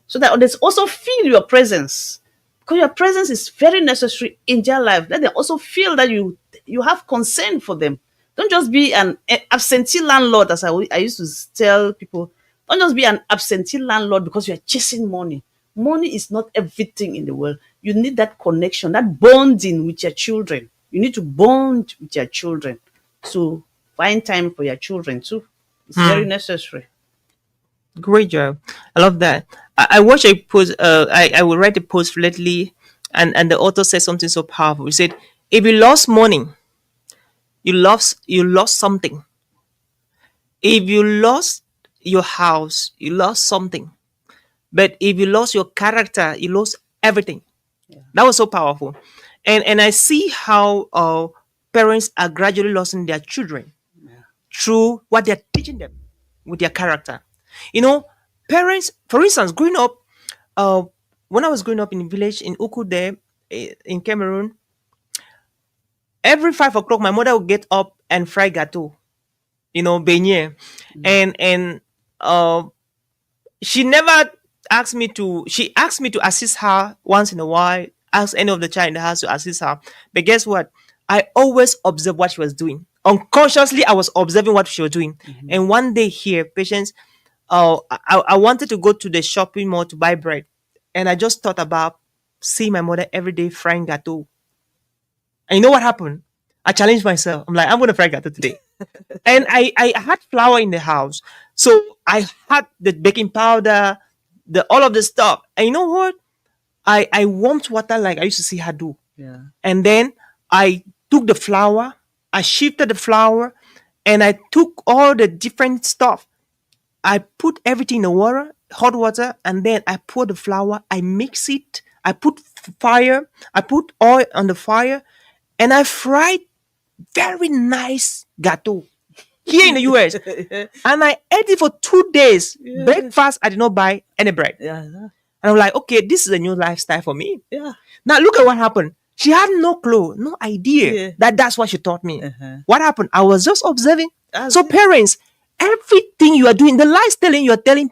so that others also feel your presence, because your presence is very necessary in their life. Let them also feel that you have concern for them. Don't just be an absentee landlord, as I used to tell people. Don't just be an absentee landlord because you are chasing money. Money is not everything in the world. You need that connection, that bonding with your children. You need to bond with your children. So find time for your children too. It's very necessary. Great job. I love that. I watched a post. I will write a post lately, and the author said something so powerful. He said, "If you lost money, you lost something. If you lost your house, you lost something. But if you lost your character, you lost everything." That was so powerful, and I see how parents are gradually losing their children through what they're teaching them with their character. You know, parents, for instance, growing up, uh, when I was growing up in a village in Uku there in Cameroon, Every 5 o'clock, my mother would get up and fry gâteau, beignet, and uh, she never asked me to. She asked me to assist her once in a while. Ask any of the child in the house to assist her. But guess what? I always observed what she was doing. Unconsciously, I was observing what she was doing. And one day here, patience, I wanted to go to the shopping mall to buy bread, and I just thought about seeing my mother every day frying gâteau. And you know what happened? I challenged myself. I'm like, I'm gonna fry gâteau today. And I had flour in the house. So I had the baking powder, the all of the stuff. And you know what? I warmed water like I used to see her do. Yeah. And then I took the flour, I shifted the flour, and I took all the different stuff. I put everything in the water, hot water, and then I pour the flour, I mix it, I put fire, I put oil on the fire, and I fried very nice gâteau here in the US. And I ate it for 2 days. Yeah. Breakfast, I did not buy any bread. Yeah. And I'm like, okay, this is a new lifestyle for me. Yeah. Now look at what happened. She had no clue, no idea Yeah. that that's what she taught me. Uh-huh. What happened? I was just observing. That's So it. parents, everything you are doing, the lifestyle you are telling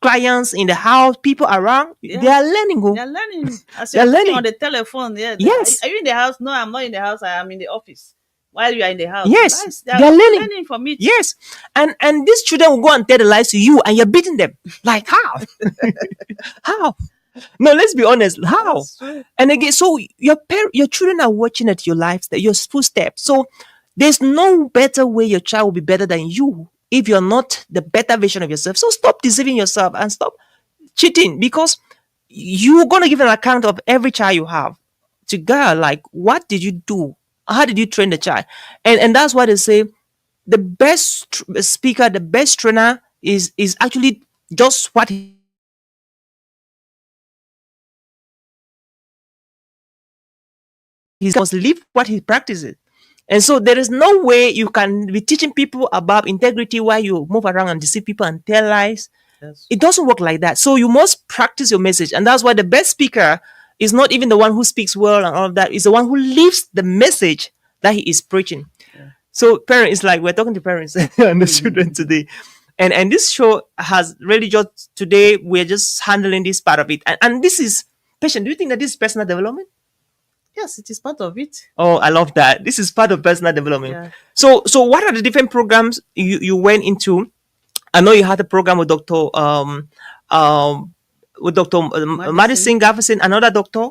clients in the house, people around, Yeah. they are learning. They're learning. As They're you're talking learning. on the telephone, yeah. Yes. Are you in the house? No, I'm not in the house. I am in the office. While you are in the house. Yes. Nice. They're learning. from it. Yes. And these children will go and tell the lies to you and you're beating them. Like how? How? No, let's be honest. How? That's true. And again, so your children are watching at your lives, your footsteps. So there's no better way your child will be better than you if you're not the better version of yourself. So stop deceiving yourself and stop cheating, because you're gonna give an account of every child you have to God. Like, what did you do? How did you train the child? And that's why they say the best speaker, the best trainer is actually just what he must live what he practices. And so there is no way you can be teaching people about integrity while you move around and deceive people and tell lies. Yes. It doesn't work like that. So you must practice your message. And that's why the best speaker is not even the one who speaks well and all of that. It's the one who lives the message that he is preaching. So parents, it's like we're talking to parents and the children today. And this show has really just today, we're just handling this part of it. And this is patient. Do you think that this is personal development? Yes, it is part of it. Oh, I love that. This is part of personal development. Yeah. So what are the different programs you went into? I know you had a program with Dr. Madison Garrison, another doctor,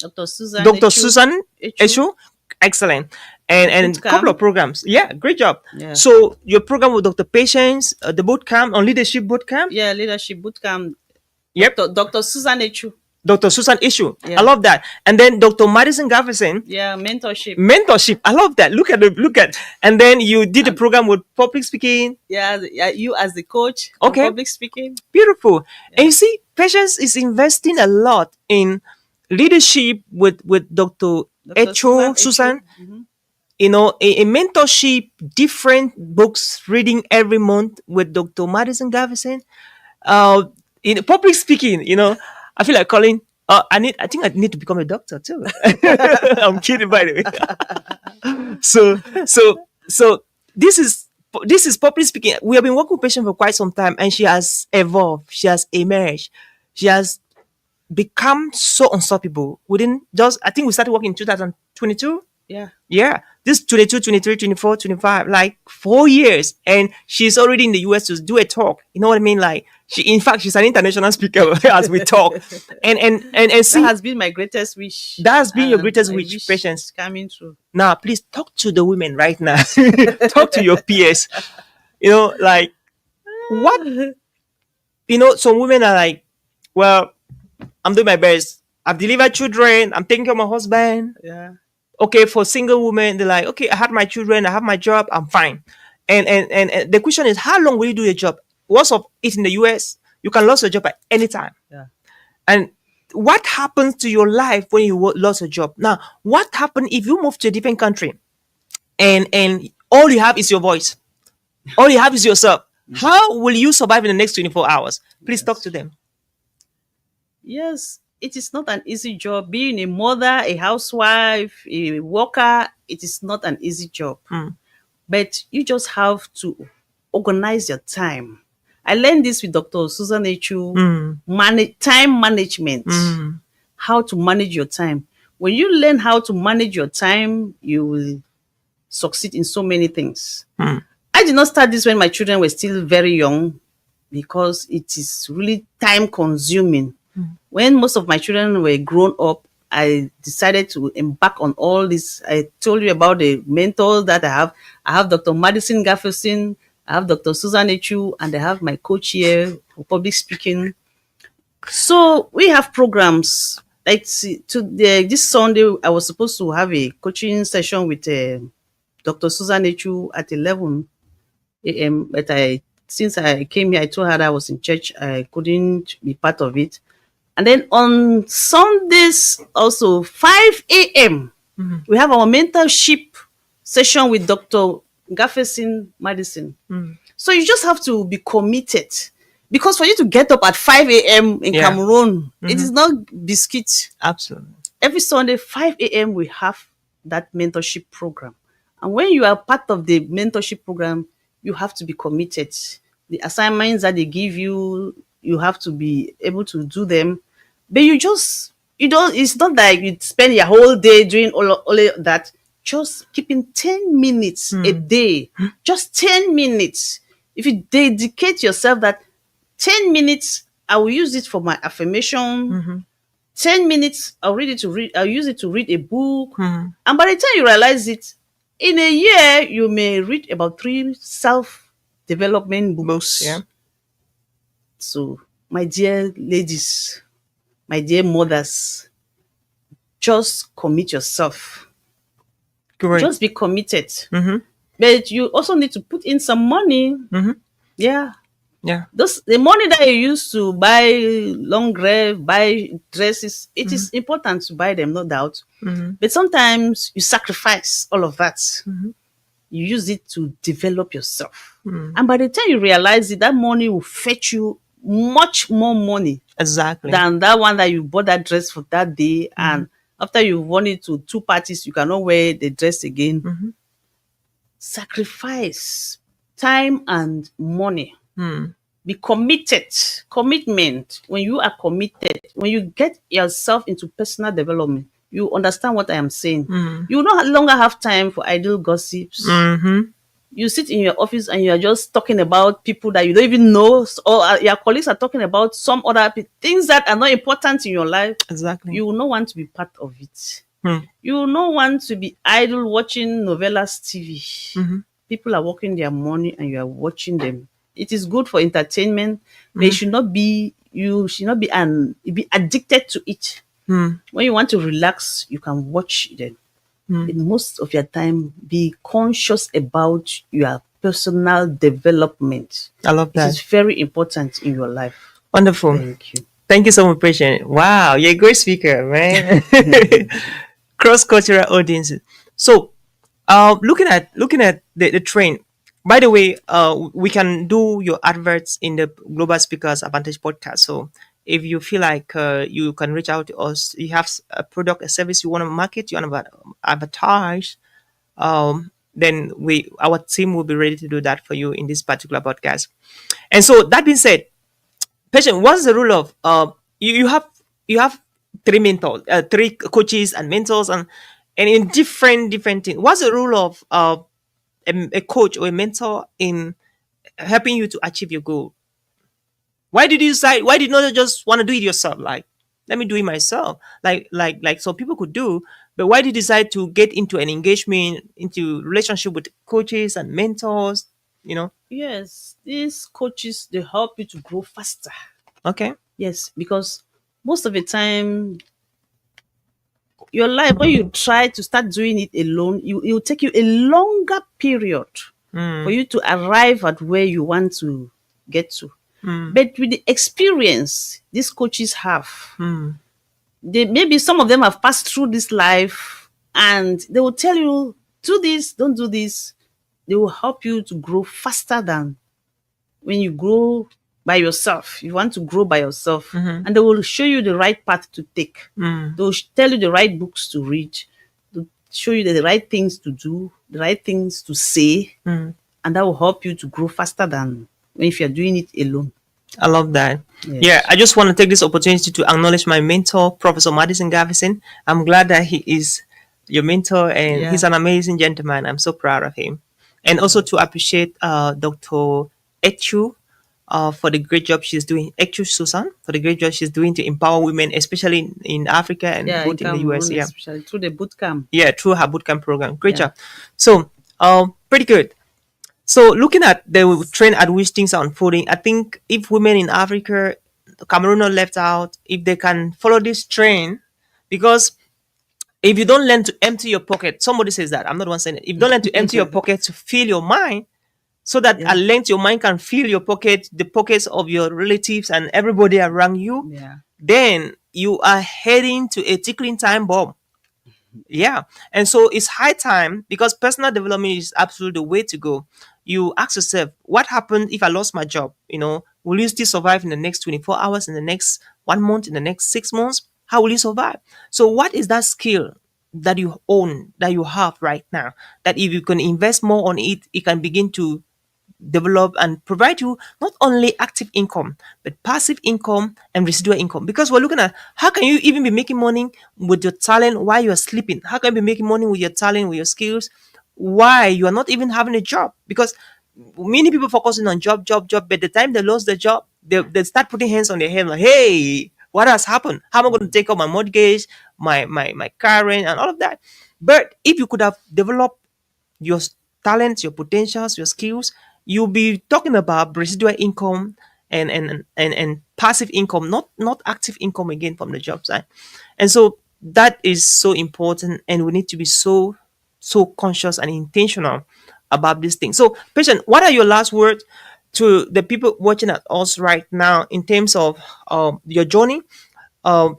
Dr. Susan. Dr. Echu. Susan Echu. Eshu. Excellent. And a Boot couple camp. of programs. Yeah, great job. Yeah. So your program with Dr. Patience, the boot camp on leadership boot camp. Yeah, leadership bootcamp. Yep. Dr. Susan Echu. Dr. Susan Issue. Yeah. I love that. And then Dr. Madison Garrison. Yeah, mentorship. Mentorship. I love that. Look at. And then you did a program with public speaking. Yeah, you as the coach. Okay. Public speaking. Beautiful. And you see, Patience is investing a lot in leadership with Dr. Echo, Susan. Mhm. You know, a mentorship, different books, reading every month with Dr. Madison Garrison. In public speaking, I feel like calling. I think I need to become a doctor too. I'm kidding, by the way. So this is public speaking. We have been working with patients for quite some time, and she has evolved. She has emerged. She has become so unstoppable. I think we started working in 2022. Yeah. Yeah, this 22, 23, 24, 25, like 4 years. And she's already in the US to do a talk. You know what I mean? Like, she's an international speaker as we talk. And see, That has been my greatest wish. That has been your And greatest I wish, Patience. it's coming true. Now, please talk to the women right now. Talk to your peers. Like, what? Some women are like, well, I'm doing my best. I've delivered children. I'm taking care of my husband. Yeah. Okay, for single women, they're like, okay, I had my children, I have my job, I'm fine. And the question is, how long will you do your job? What's of it in the US? You can lose your job at any time. Yeah. And what happens to your life when you lost your job? Now, what happens if you move to a different country and all you have is your voice? All you have is yourself. How will you survive in the next 24 hours? Please talk to them. Yes. it is not an easy job. Being a mother, a housewife, a worker, it is not an easy job. But you just have to organize your time. I learned this with Dr. Susan Echu, time management, how to manage your time. When you learn how to manage your time, you will succeed in so many things. I did not start this when my children were still very young because it is really time consuming. When most of my children were grown up, I decided to embark on all this. I told you about the mentors that I have. I have Dr. Madison Gafferson, I have Dr. Susan Echu, and I have my coach here for public speaking. So we have programs. Like this Sunday, I was supposed to have a coaching session with Dr. Susan Echu at 11 a.m. But since I came here, I told her that I was in church. I couldn't be part of it. And then on Sundays, also 5 a.m., we have our mentorship session with Dr. Gafferson Madison. So you just have to be committed. Because for you to get up at 5 a.m. in Cameroon, it is not biscuit. Absolutely. Every Sunday, 5 a.m., we have that mentorship program. And when you are part of the mentorship program, you have to be committed. The assignments that they give you, you have to be able to do them. But you don't, it's not like you spend your whole day doing all of that. Just keeping 10 minutes a day, just 10 minutes. If you dedicate yourself that 10 minutes, I will use it for my affirmation. 10 minutes, I'll use it to read a book. And by the time you realize it, in a year, you may read about 3 self-development books. Yeah. So, my dear ladies, my dear mothers, just commit yourself. Great. Just be committed. But you also need to put in some money. Yeah. Yeah. The money that you use to buy lingerie, buy dresses, it is important to buy them, no doubt. But sometimes you sacrifice all of that. You use it to develop yourself. And by the time you realize it, that money will fetch you much more money Exactly. than that one that you bought that dress for that day. And after you've worn it to 2 parties, you cannot wear the dress again. Sacrifice time and money. Be committed. Commitment. When you are committed, when you get yourself into personal development, you understand what I am saying. You no longer have time for idle gossips. You sit in your office and you are just talking about people that you don't even know, or your colleagues are talking about some other things that are not important in your life. Exactly. You will not want to be part of it. You will not want to be idle watching novellas TV. People are working their money and you are watching them. It is good for entertainment, but you should not be addicted to it. When you want to relax, you can watch them. In most of your time, be conscious about your personal development. I love that. It is very important in your life. Wonderful. Thank you. Thank you so much, Patience. Wow, you're a great speaker, man. Cross-cultural audiences. So, looking at the trend. By the way, we can do your adverts in the Global Speakers Advantage podcast. So, if you feel like you can reach out to us, you have a product, a service you want to market, you want to advertise, then our team will be ready to do that for you in this particular podcast. And so, that being said, Patience, what's the rule of you have 3 mentors, 3 coaches and mentors, and in different things. What's the rule of a coach or a mentor in helping you to achieve your goal? Why did you decide? Why did you not just want to do it yourself? Like, let me do it myself. Like so people could do. But why did you decide to get into an engagement, into relationship with coaches and mentors? Yes, these coaches, they help you to grow faster. Okay. Yes, because most of the time, your life, when you try to start doing it alone, it will take you a longer period for you to arrive at where you want to get to. But with the experience these coaches have, maybe some of them have passed through this life and they will tell you, do this, don't do this. They will help you to grow faster than when you grow by yourself. You want to grow by yourself. Mm-hmm. And they will show you the right path to take. Mm. They'll tell you the right books to read. They'll show you the right things to do, the right things to say. Mm. And that will help you to grow faster than if you're doing it alone. I love that. Yes. Yeah, I just want to take this opportunity to acknowledge my mentor, Professor Madison Gavison. I'm glad that he is your mentor, and Yeah. he's an amazing gentleman. I'm so proud of him. And also to appreciate Dr. Echu for the great job she's doing, Echu Susan, for the great job she's doing to empower women, especially in Africa and Yeah, both in the US. Cameroon, Yeah. especially through the boot camp. Yeah, through her bootcamp program. Great Yeah. job. So, pretty good. So, looking at the trend at which things are unfolding, I think if women in Africa, Cameroon are left out, if they can follow this trend, because if you don't learn to empty your pocket, somebody says that, I'm not the one saying it. If you don't learn to empty your pocket to fill your mind, so that Yeah. at length your mind can fill your pocket, the pockets of your relatives and everybody around you, Yeah. then you are heading to a tickling time bomb. Yeah. And so it's high time, because personal development is absolutely the way to go. You ask yourself, what happened if I lost my job? Will you still survive in the next 24 hours, in the next 1 month, in the next 6 months? How will you survive? So, what is that skill that you own, that you have right now, that if you can invest more on it, it can begin to develop and provide you not only active income but passive income and residual income, because we're looking at how can you even be making money with your talent while you're sleeping. How can you be making money with your talent, with your skills, why you are not even having a job? Because many people focusing on job, but the time they lost the job, they start putting hands on their head like, hey, what has happened? How am I going to take up my mortgage, my car rent and all of that? But if you could have developed your talents, your potentials, your skills, you'll be talking about residual income and passive income, not active income again from the job side. And so that is so important, and we need to be so conscious and intentional about this thing. So, Patient, what are your last words to the people watching at us right now in terms of your journey? Um,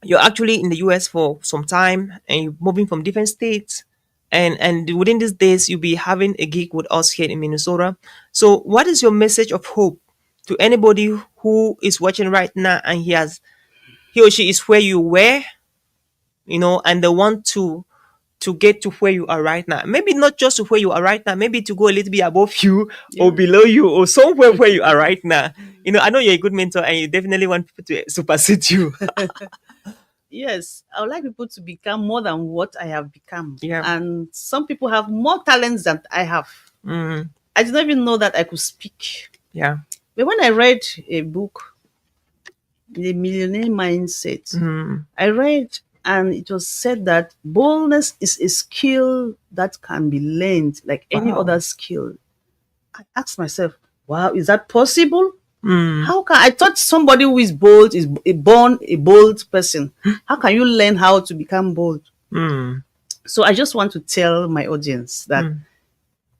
you're actually in the US for some time and you're moving from different states, and within these days you'll be having a gig with us here in Minnesota. So what is your message of hope to anybody who is watching right now, and he or she is where you were, and they want to get to where you are right now? Maybe not just to where you are right now, maybe to go a little bit above you or Yeah. below you or somewhere where you are right now. I know you're a good mentor and you definitely want people to supersede you. Yes, I would like people to become more than what I have become. Yeah. And some people have more talents than I have. Mm, I did not even know that I could speak. yeah. But when I read a book, The Millionaire Mindset, Mm, I read and it was said that boldness is a skill that can be learned like any Wow. other skill. I asked myself, wow, is that possible? mm, How can I thought somebody who is bold is born a bold person? How can you learn how to become bold? mm, So I just want to tell my audience that Mm.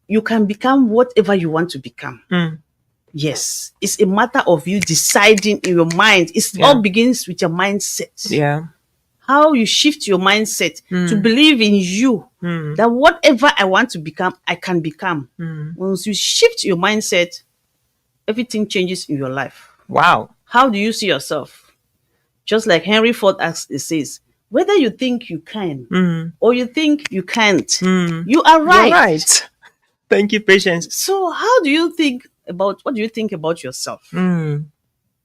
you can become whatever you want to become. mm. Yes, it's a matter of you deciding in your mind. It Yeah. all begins with your mindset. Yeah. How you shift your mindset to believe in you that whatever I want to become, I can become. Once you shift your mindset, everything changes in your life. Wow. How do you see yourself? Just like Henry Ford asks, it says, whether you think you can or you think you can't, you are right. You're right. Thank you, Patience. So how do you think about, what do you think about yourself? Mm,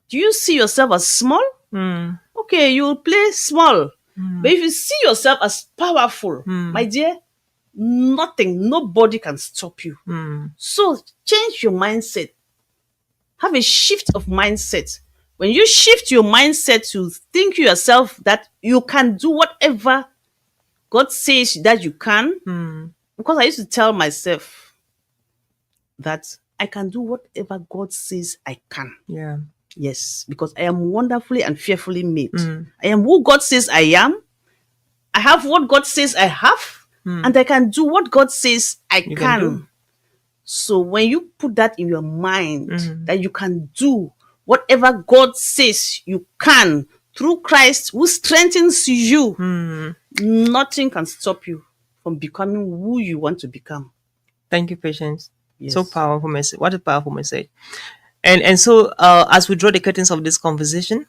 Do you see yourself as small? mm, Okay, you will play small. But if you see yourself as powerful, my dear, nothing, nobody can stop you. So change your mindset. Have a shift of mindset. When you shift your mindset to think yourself that you can do whatever God says that you can, because I used to tell myself that I can do whatever God says I can. yeah. Yes, because I am wonderfully and fearfully made. I am who God says I am. I have what God says I have, and I can do what God says I can can. do. So when you put that in your mind that you can do whatever God says you can through Christ who strengthens you, nothing can stop you from becoming who you want to become. Thank you, Patience. Yes. So powerful message. What a powerful message. And so as we draw the curtains of this conversation,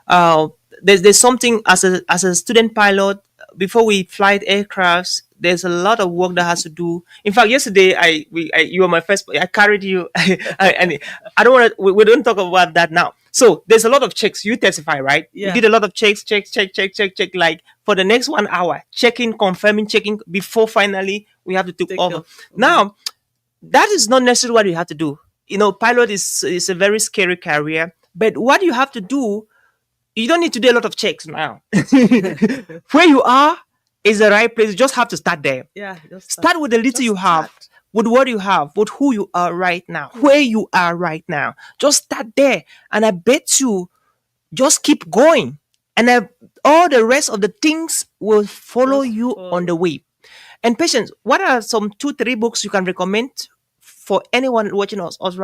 uh, there's something as a student pilot before we fly aircrafts. There's a lot of work that has to do. In fact, yesterday you were my first. I carried you, and I don't want to. We don't talk about that now. So there's a lot of checks. You testify, right? You Yeah. did a lot of checks, check, like for the next 1 hour, checking, confirming, checking before finally we have to take Take over. off. Now that is not necessarily what you have to do. Pilot is a very scary career, but what you have to do, you don't need to do a lot of checks now. Where you are is the right place. You just have to start there. Yeah. Just Start with the little Just you have, start. with what you have, with who you are right now, where you are right now. Just start there. And I bet you just keep going. And all the rest of the things will follow Just you on the follow. way. And Patience, what are some 2, 3 books you can recommend for anyone watching at us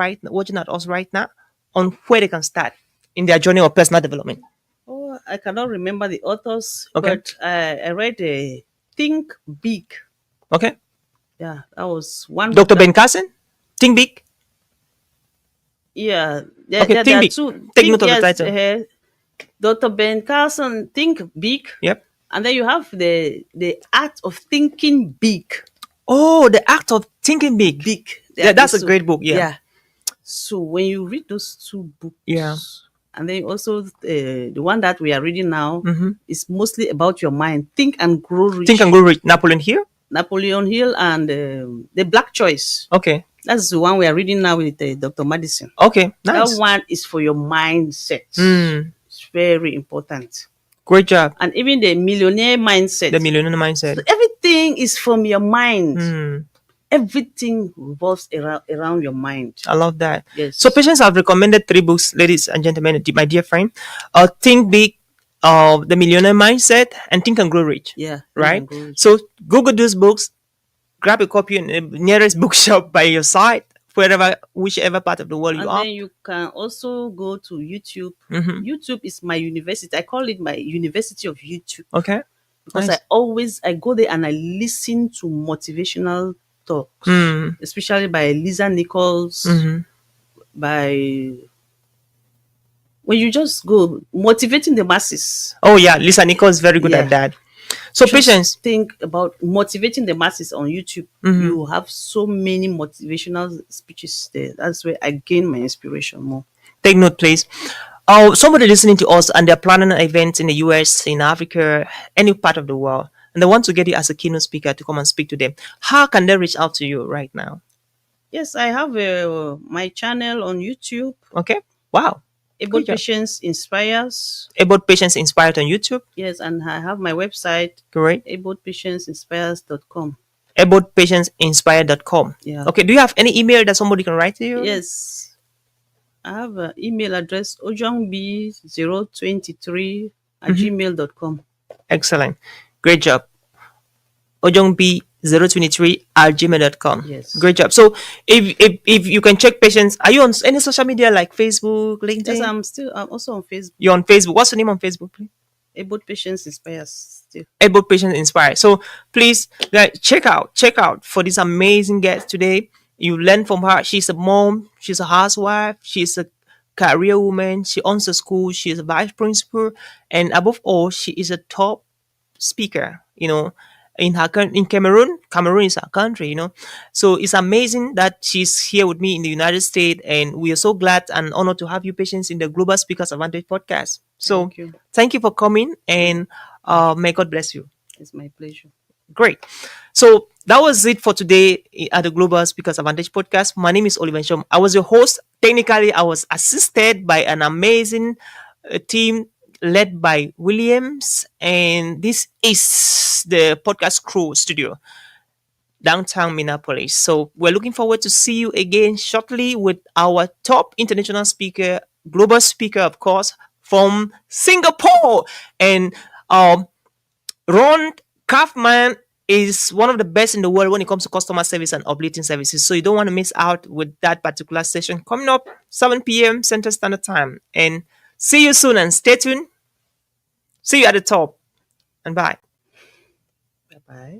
right now on where they can start in their journey of personal development? Oh, I cannot remember the authors, Okay. but I read a Think Big. Okay. Yeah, that was one book Dr. that, Ben Carson, Think Big. yeah, Okay, there Think are Big. two. Take note of the Yes, title. Dr. Ben Carson, Think Big, Yep. and then you have the art of thinking big. Oh, the act of thinking big. Big. Yeah, that's a So, great book. Yeah. yeah. So when you read those two books, Yeah. and then also the one that we are reading now Mhm. is mostly about your mind. Think and Grow Rich. Think and Grow Rich. Napoleon Hill. Napoleon Hill and the Black Choice. Okay. That's the one we are reading now with Dr. Madison. Okay. That Nice. one is for your mindset. Mm. It's very important. Great job. And even the millionaire mindset. The millionaire mindset. So everything is from your mind. Mm. Everything revolves around your mind. I love that. Yes. So Patience have recommended 3 books, ladies and gentlemen, my dear friend. Think Big, The Millionaire Mindset, and Think and Grow Rich. Yeah. Think Right? and Grow Rich. So Google those books, grab a copy in the nearest bookshop by your side, whichever part of the world you And are. then you can also go to YouTube. Mhm. YouTube is my university. I call it my university of YouTube. Okay. Because Nice. I go there and I listen to motivational talks, Mm. especially by Lisa Nichols, Mhm. by when you just go motivating the masses. Oh yeah, Lisa Nichols is very good Yeah. at that. So Just Patience. think about motivating the masses on YouTube. Mhm. You have so many motivational speeches there. That's where I gain my inspiration more. Take note, please. Somebody listening to us and they're planning events in the US, in Africa, any part of the world, and they want to get you as a keynote speaker to come and speak to them. How can they reach out to you right now? Yes, I have my channel on YouTube. Okay. Wow. Ebot Good job. Patience Inspires. About Patience Inspired on YouTube. Yes, and I have my website, Great. ebotpatienteinspires.com. About patienteinspired.com. Yeah. Okay. Do you have any email that somebody can write to you? Yes. I have an email address, ojongb023 at gmail.com. Excellent. Great job. ojongb023@gmail.com. Yes. Great job. So if you can check Patience, are you on any social media like Facebook, LinkedIn? Yes, I'm also on Facebook. You're on Facebook. What's the name on Facebook, please? Ebot Patience Inspires still. Able Patient Inspire. So please, guys, check out for this amazing guest today. You learn from her. She's a mom. She's a housewife. She's a career woman. She owns a school. She's a vice principal, and above all, she is a top speaker. In Cameroon. Cameroon is our country. So it's amazing that she's here with me in the United States, and we are so glad and honored to have you, Patience, in the Global Speakers Advantage podcast. So Thank you. thank you for coming, and may God bless you. It's my pleasure. Great. So that was it for today at the Global Speakers Advantage podcast. My name is Oliver Shom. I was your host. Technically, I was assisted by an amazing team led by Williams, and this is the podcast crew studio downtown Minneapolis. So we're looking forward to see you again shortly with our top international speaker, global speaker, of course, from Singapore. And Ron Kaufman is one of the best in the world when it comes to customer service and uplifting services. So you don't want to miss out with that particular session coming up 7 p.m. Central Standard Time. And see you soon and stay tuned. See you at the top. And bye. Bye bye.